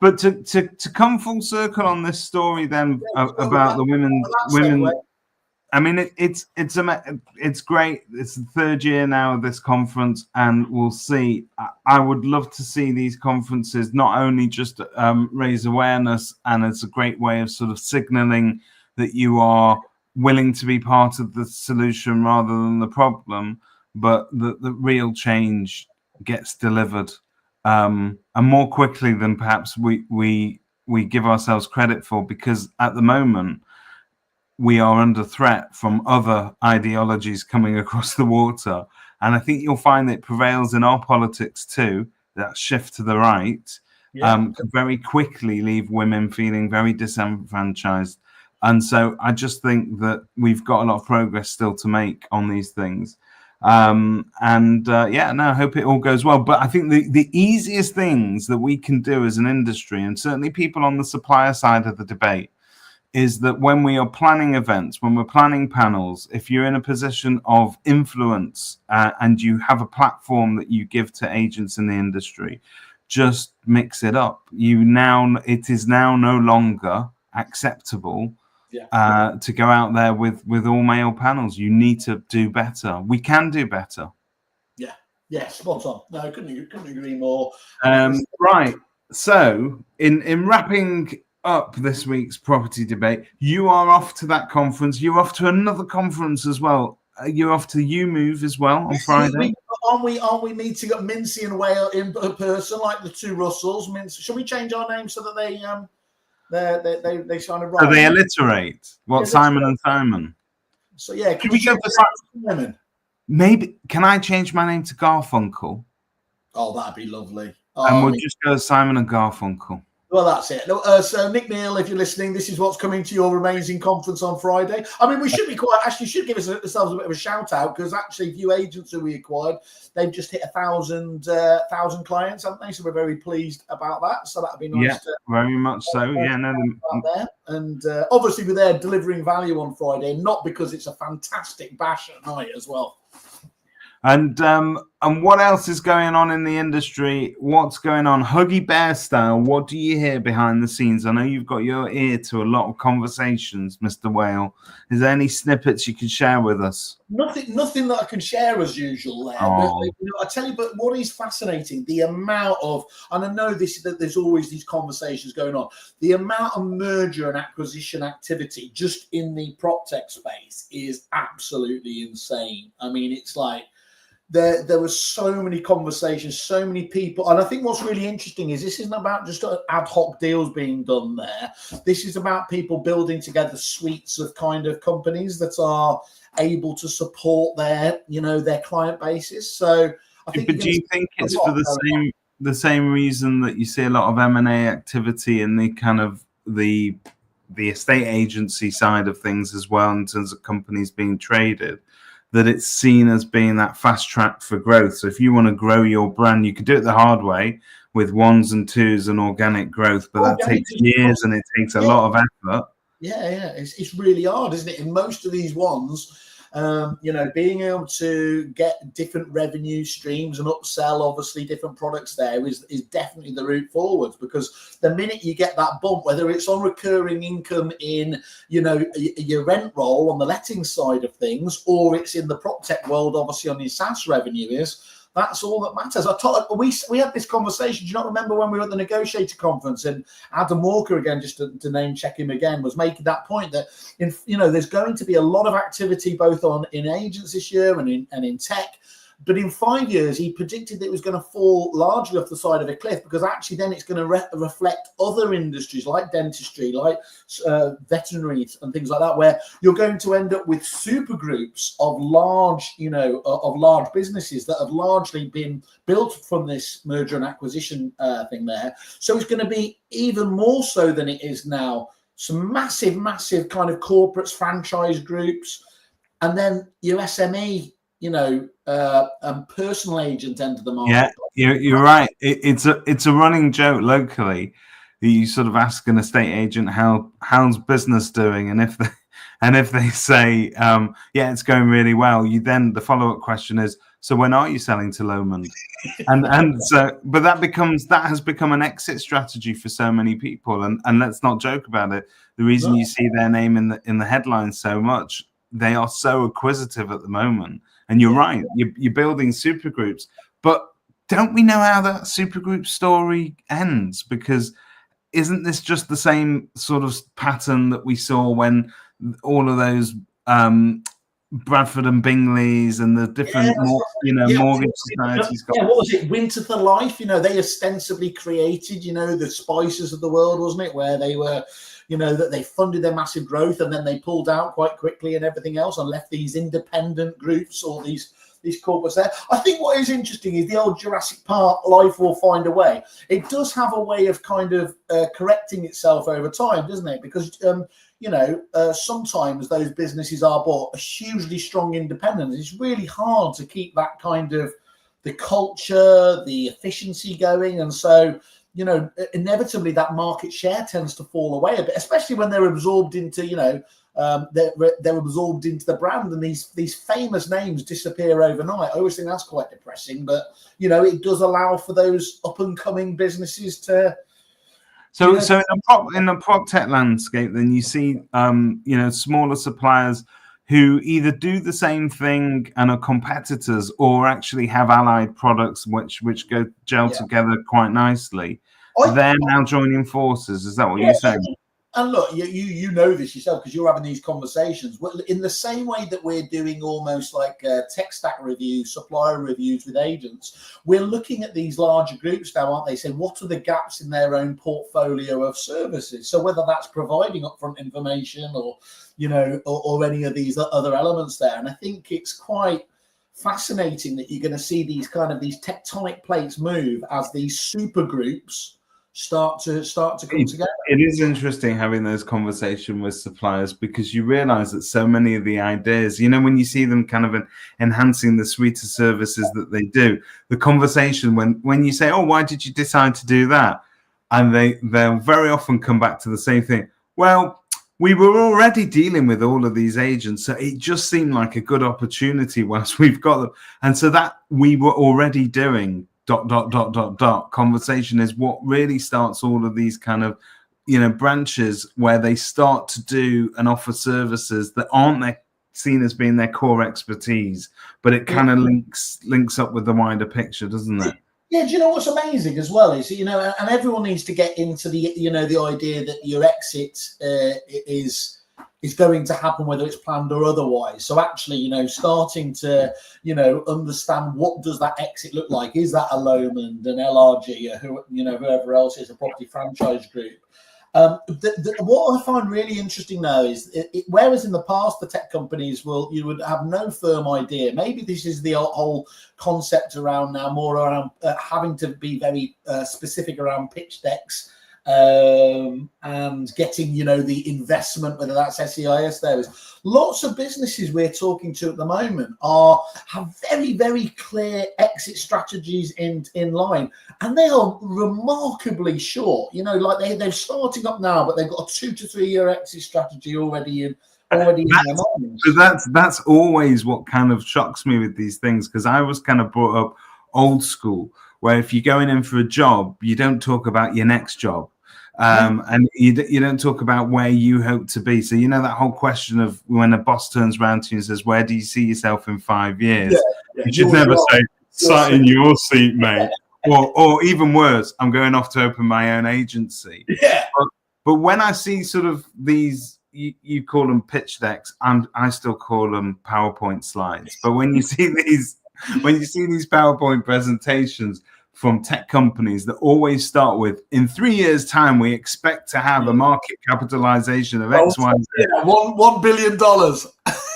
But to come full circle on this story then about the women. I mean, it's great. It's the third year now of this conference, and we'll see. I would love to see these conferences not only just raise awareness, and it's a great way of sort of signalling that you are willing to be part of the solution rather than the problem, but the real change gets delivered and more quickly than perhaps we give ourselves credit for, because at the moment we are under threat from other ideologies coming across the water, and I think you'll find that it prevails in our politics too. That shift to the right could very quickly leave women feeling very disenfranchised. And so I just think that we've got a lot of progress still to make on these things. I hope it all goes well. But I think the easiest things that we can do as an industry, and certainly people on the supplier side of the debate, is that when we are planning events, when we're planning panels, if you're in a position of influence and you have a platform that you give to agents in the industry, just mix it up. It is now no longer acceptable to go out there with all male panels. You need to do better. We can do better. Yeah, spot on. No, I couldn't agree more. Right. So in wrapping up this week's property debate. You are off to that conference. You're off to another conference as well. You're off to UMove as well on Friday. Aren't we meeting up Mintz and Whale in person like the two Russells? Mintz, should we change our names so that they kind of So they alliterate Simon and Simon. So yeah, can we go for Simon? Maybe can I change my name to Garfunkel? Oh, that'd be lovely. And we'll just go Simon and Garfunkel. Well, that's it. So, Nick Neal, if you're listening, this is what's coming to your amazing conference on Friday. I mean, we should be should give ourselves a bit of a shout out because actually, View Agents who we acquired, they've just hit 1,000 clients, haven't they? So we're very pleased about that. So that'd be nice. Yeah, very much so. Yeah, no. There. And obviously, we're there delivering value on Friday, not because it's a fantastic bash at night as well. And what else is going on in the industry? What's going on, Huggy Bear style? What do you hear behind the scenes? I know you've got your ear to a lot of conversations, Mr. Whale. Is there any snippets you can share with us? Nothing that I can share as usual there. Oh. But, I tell you, but what is fascinating, the amount of, and I know that there's always these conversations going on, the amount of merger and acquisition activity just in the prop tech space is absolutely insane. I mean, it's like, there were so many conversations, so many people. And I think what's really interesting is this isn't about just ad hoc deals being done there. This is about people building together suites of kind of companies that are able to support their client bases. So I think. But do you think it's for the same reason that you see a lot of M&A activity in the kind of the estate agency side of things as well in terms of companies being traded? That it's seen as being that fast track for growth. So if you want to grow your brand, you could do it the hard way with ones and twos and organic growth, but that takes years and it takes a lot of effort. Yeah. It's really hard, isn't it? In most of these ones, being able to get different revenue streams and upsell, obviously, different products there is definitely the route forwards, because the minute you get that bump, whether it's on recurring income in, your rent roll on the letting side of things, or it's in the prop tech world, obviously, on your SaaS revenue that's all that matters. We had this conversation. Do you not remember when we were at the negotiator conference and Adam Walker, again, just to name check him again, was making that point that there's going to be a lot of activity both in agents this year and in tech. But in 5 years, he predicted that it was going to fall largely off the side of a cliff, because actually then it's going to reflect other industries like dentistry, like veterinary and things like that, where you're going to end up with super groups of large businesses that have largely been built from this merger and acquisition thing there. So it's going to be even more so than it is now. Some massive kind of corporates, franchise groups, and then your SME, personal agent enter the market. Yeah, you're right. It's a running joke locally. You sort of ask an estate agent how's business doing, and if they say it's going really well, the follow-up question is, so when are you selling to Lomond? and so, but that has become an exit strategy for so many people, and let's not joke about it. The reason you see their name in the headlines so much, they are so acquisitive at the moment. And you're right, you're building supergroups, but don't we know how that supergroup story ends? Because isn't this just the same sort of pattern that we saw when all of those Bradford and Bingleys and the different mortgage societies got? What was it? Winter for Life. They ostensibly created, the Spices of the world, wasn't it? Where they were. That they funded their massive growth and then they pulled out quite quickly and everything else and left these independent groups or these corporates there. I think what is interesting is the old Jurassic Park, life will find a way. It does have a way of kind of correcting itself over time, doesn't it? Because, sometimes those businesses are bought a hugely strong independence. It's really hard to keep that kind of the culture, the efficiency going. And so, inevitably that market share tends to fall away a bit, especially when they're absorbed into, they're absorbed into the brand, and these famous names disappear overnight. I always think that's quite depressing, but it does allow for those up and coming businesses to. So in the prop tech landscape, then you see, smaller suppliers who either do the same thing and are competitors, or actually have allied products which gel together quite nicely. they're now joining forces. Is that what you're saying? And look, you know this yourself because you're having these conversations. Well, in the same way that we're doing almost like tech stack reviews, supplier reviews with agents, we're looking at these larger groups now, aren't they? Saying what are the gaps in their own portfolio of services? So whether that's providing upfront information or, you know, or any of these other elements there. And I think it's quite fascinating that you're going to see these tectonic plates move as these super groups start to come together. It is interesting having those conversations with suppliers because you realize that so many of the ideas, you know, when you see them kind of enhancing the suite of services that they do, the conversation when you say, oh, why did you decide to do that? And they'll very often come back to the same thing. Well, we were already dealing with all of these agents, so it just seemed like a good opportunity whilst we've got them. And so that we were already doing ... conversation is what really starts all of these kind of, you know, branches where they start to do and offer services that aren't seen as being their core expertise, but it kind of links up with the wider picture, doesn't it? Yeah, do you know what's amazing as well is, you know, and everyone needs to get into the, you know, the idea that your exit is going to happen, whether it's planned or otherwise. So actually, you know, starting to, you know, understand what does that exit look like? Is that a Lomond, an LRG, or whoever else is a property franchise group? What I find really interesting now is, whereas in the past the tech companies you would have no firm idea. Maybe this is the whole concept around now, more around having to be very specific around pitch decks. And getting, you know, the investment, whether that's SEIS, there is lots of businesses we're talking to at the moment have very, very clear exit strategies in line, and they are remarkably short. You know, like they're starting up now, but they've got a 2 to 3 year exit strategy already in their minds. So that's always what kind of shocks me with these things, because I was kind of brought up old school, where if you're going in for a job, you don't talk about your next job. And you don't talk about where you hope to be. So, you know, that whole question of when a boss turns around to you and says, where do you see yourself in 5 years? You should never say, sat in your seat, mate. Or even worse, I'm going off to open my own agency. Yeah. But when I see sort of these, you call them pitch decks, I still call them PowerPoint slides. But when you see these PowerPoint presentations from tech companies that always start with, in 3 years' time, we expect to have a market capitalization of X, Y, Z. Yeah, $1 billion.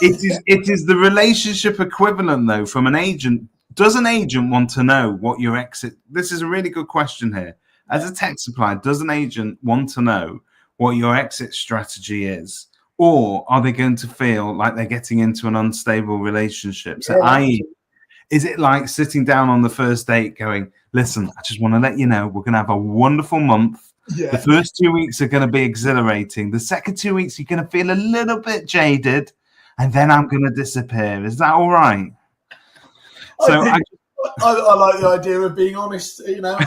It is the relationship equivalent, though, from an agent. Does an agent want to know what your exit? This is a really good question here. As a tech supplier, does an agent want to know what your exit strategy is? Or are they going to feel like they're getting into an unstable relationship? So, i.e., is it like sitting down on the first date going, listen, I just want to let you know we're going to have a wonderful month. Yeah. The first 2 weeks are going to be exhilarating. The second 2 weeks, you're going to feel a little bit jaded, and then I'm going to disappear. Is that all right? I like the idea of being honest, you know,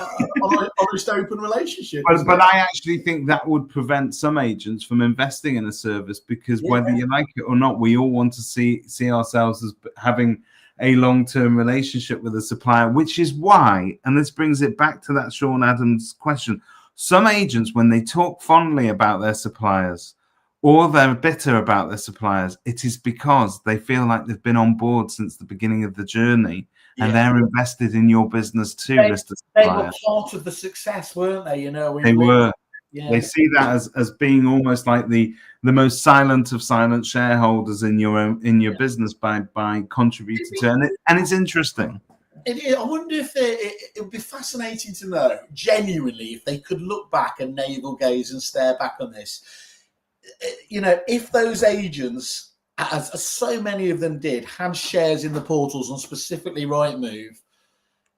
honest, open relationship. But I actually think that would prevent some agents from investing in a service, because whether you like it or not, we all want to see ourselves as having a long-term relationship with a supplier, which is why, and this brings it back to that Sean Adams question, some agents, when they talk fondly about their suppliers or they're bitter about their suppliers, it is because they feel like they've been on board since the beginning of the journey, and they're invested in your business too, Mr. Supplier. They were part of the success, weren't they? You know, they were. Yeah. They see that as being almost like the most silent of silent shareholders in your business by contributing to it. And it's interesting. I wonder if it would be fascinating to know, genuinely, if they could look back and navel gaze and stare back on this. You know, if those agents, as so many of them did, had shares in the portals and specifically Rightmove,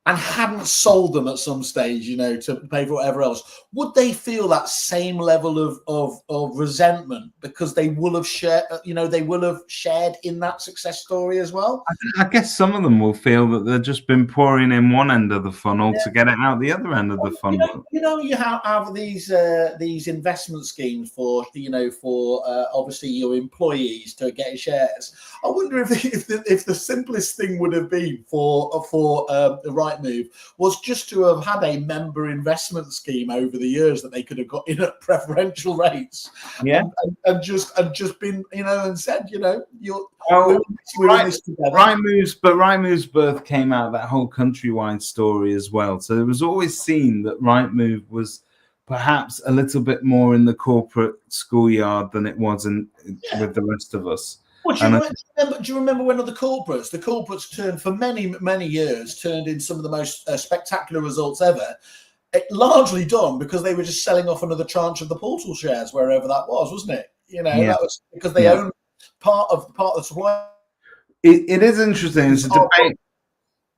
and hadn't sold them at some stage, you know, to pay for whatever else, would they feel that same level of resentment because they will have shared, you know, they will have shared in that success story as well? I guess some of them will feel that they've just been pouring in one end of the funnel to get it out the other end of the funnel. You have these investment schemes for, you know, for obviously your employees to get shares. I wonder if the simplest thing would have been for the right Rightmove was just to have had a member investment scheme over the years that they could have got in at preferential rates, and just been, and said, we're in this together. Rightmove's birth came out of that whole countrywide story as well. So it was always seen that Rightmove was perhaps a little bit more in the corporate schoolyard than it was with the rest of us. Well, do you remember when the corporates turned for many, many years, turned in some of the most spectacular results ever, largely done because they were just selling off another tranche of the Portal shares wherever that was, wasn't it? That was because they owned part of the supply. It is interesting. It's a debate.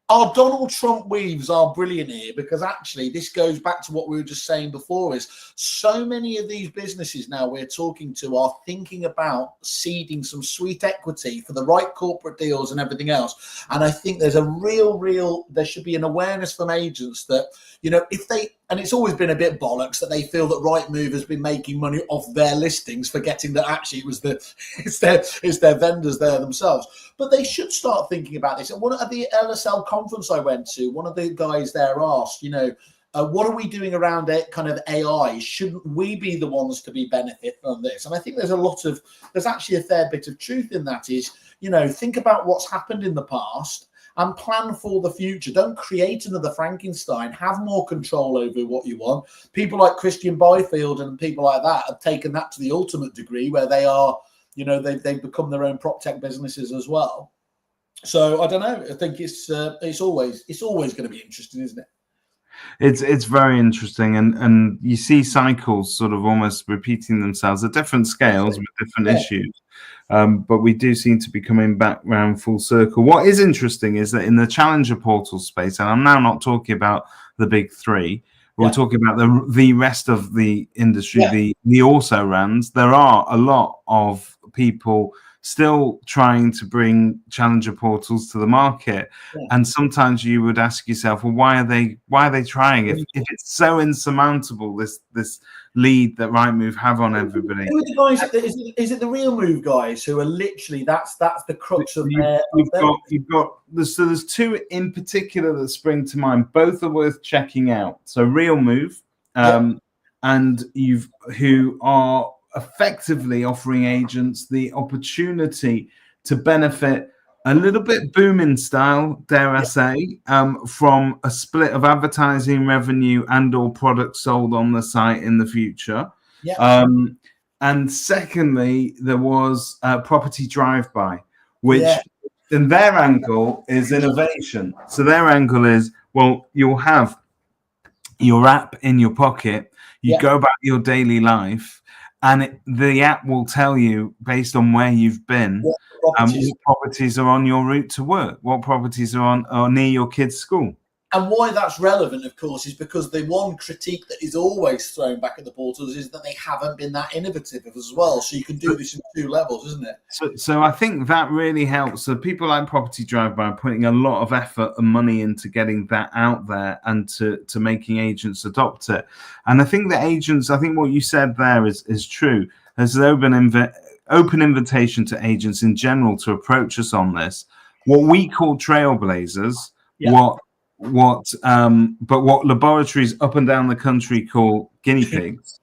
Our Donald Trump weaves are brilliant here, because actually this goes back to what we were just saying before, is so many of these businesses now we're talking to are thinking about seeding some sweet equity for the right corporate deals and everything else. And I think there's there should be an awareness from agents that, if they, and it's always been a bit bollocks that they feel that Rightmove has been making money off their listings, forgetting that actually it's their vendors there themselves. But they should start thinking about this. And at the LSL conference I went to, one of the guys there asked, what are we doing around it, kind of AI? Shouldn't we be the ones to be benefit from this? And I think there's actually a fair bit of truth in that. Is, think about what's happened in the past and plan for the future. Don't create another Frankenstein. Have more control over what you want. People like Christian Byfield and people like that have taken that to the ultimate degree, where they are, they've become their own prop tech businesses as well. So I don't know. I think it's always going to be interesting, isn't it? It's very interesting, and you see cycles sort of almost repeating themselves at different scales with different issues. But we do seem to be coming back round full circle. What is interesting is that in the challenger portal space, and I'm now not talking about the big three, we're talking about the rest of the industry, the also rans. There are a lot of people still trying to bring challenger portals to the market, and sometimes you would ask yourself, well, why are they trying if it's so insurmountable, this lead that Rightmove have on everybody? Who are the guys? Is it the Real Move guys who are literally that's the crux of their? There's two in particular that spring to mind. Both are worth checking out. So Real Move, and who are effectively offering agents the opportunity to benefit a little bit booming style, dare I say, from a split of advertising revenue and or products sold on the site in the future. And secondly, there was Property Drive-By, which and their angle is innovation. So their angle is, well, you'll have your app in your pocket, you go about your daily life, and the app will tell you, based on where you've been, what properties are on your route to work, what properties are near your kids' school. And why that's relevant, of course, is because the one critique that is always thrown back at the portals is that they haven't been that innovative as well. So you can do this in two levels, isn't it? So I think that really helps. So people like Property Drive-By are putting a lot of effort and money into getting that out there and to making agents adopt it. And I think what you said there is true. There's an open invitation to agents in general to approach us on this. What we call trailblazers, but what laboratories up and down the country call guinea pigs.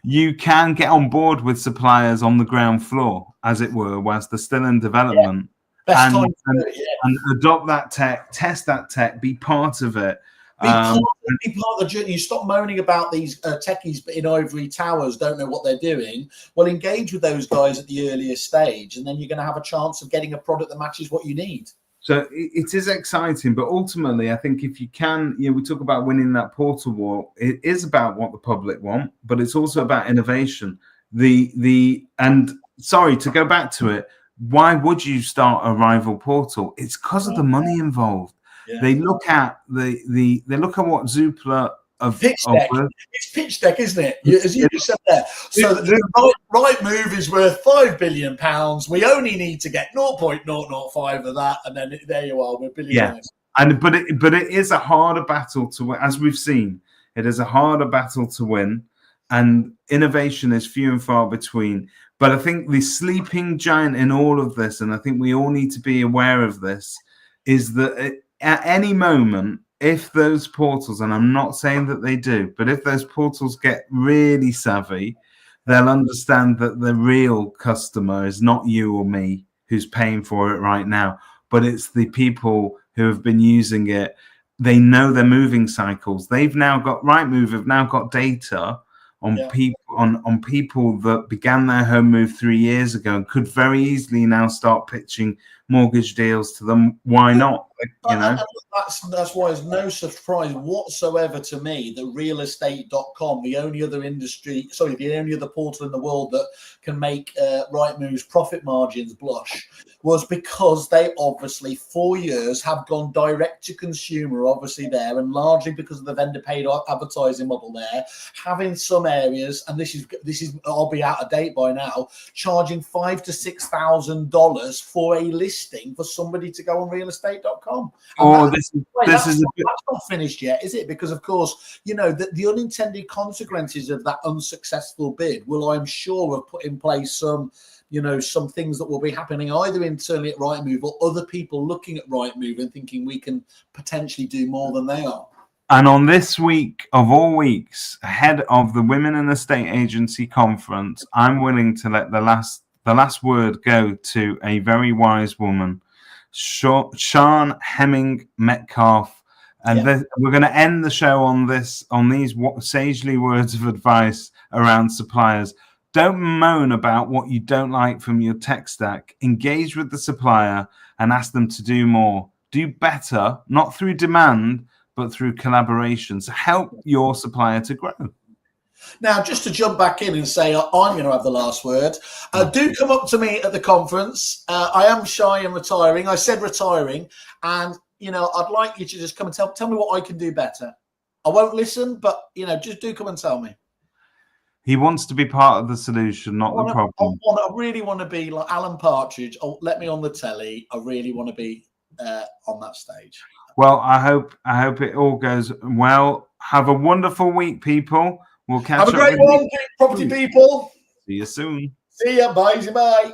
You can get on board with suppliers on the ground floor, as it were, whilst they're still in development, and adopt that tech, test that tech, be part of it. Be part of the journey. You stop moaning about these techies in ivory towers don't know what they're doing. Well, engage with those guys at the earliest stage, and then you're going to have a chance of getting a product that matches what you need. So it is exciting, but ultimately, I think if you can, we talk about winning that portal war. It is about what the public want, but it's also about innovation. And to go back to it, why would you start a rival portal? It's because of the money involved. Yeah. They look at what Zoopla pitch deck. It's pitch deck, isn't it? As you just said there. So the Rightmove is worth £5 billion. We only need to get 0.005 of that, and then there you are. We're billionaires. Yeah. But it is a harder battle to win, as we've seen. It is a harder battle to win, and innovation is few and far between. But I think the sleeping giant in all of this, and I think we all need to be aware of this, is that at any moment, if those portals, and I'm not saying that they do, but if those portals get really savvy, they'll understand that the real customer is not you or me who's paying for it right now, but it's the people who have been using it. They know their moving cycles. They've now got Rightmove have now got data on people on people that began their home move 3 years ago and could very easily now start pitching mortgage deals to them. Why not? You know, that's why it's no surprise whatsoever to me that realestate.com, the only other portal in the world that can make Rightmove's profit margins blush, was because they obviously 4 years have gone direct to consumer, obviously there, and largely because of the vendor paid advertising model there, having some areas, and this is I'll be out of date by now, charging $5,000 to $6,000 for a listing for somebody to go on realestate.com. That's not finished yet, is it? Because of course, you know, the unintended consequences of that unsuccessful bid will, I'm sure, have put in place some things that will be happening either internally at Rightmove or other people looking at Rightmove and thinking we can potentially do more than they are. And on this week of all weeks, ahead of the Women in Estate Agency Conference, I'm willing to let the last word go to a very wise woman, Sean Hemming Metcalf. And we're going to end the show on these sagely words of advice around suppliers. Don't moan about what you don't like from your tech stack. Engage with the supplier and ask them to do more. Do better, not through demand, but through collaboration. So help your supplier to grow. Now, just to jump back in and say I'm going to have the last word, do come up to me at the conference. I am shy and retiring. I said retiring. And, I'd like you to just come and tell me what I can do better. I won't listen, but, just do come and tell me. He wants to be part of the solution, not the problem. I really want to be like Alan Partridge. Oh, let me on the telly. I really want to be on that stage. Well, I hope it all goes well. Have a wonderful week, people. We'll catch up. Have a great one, property people. See you soon. See ya. Bye.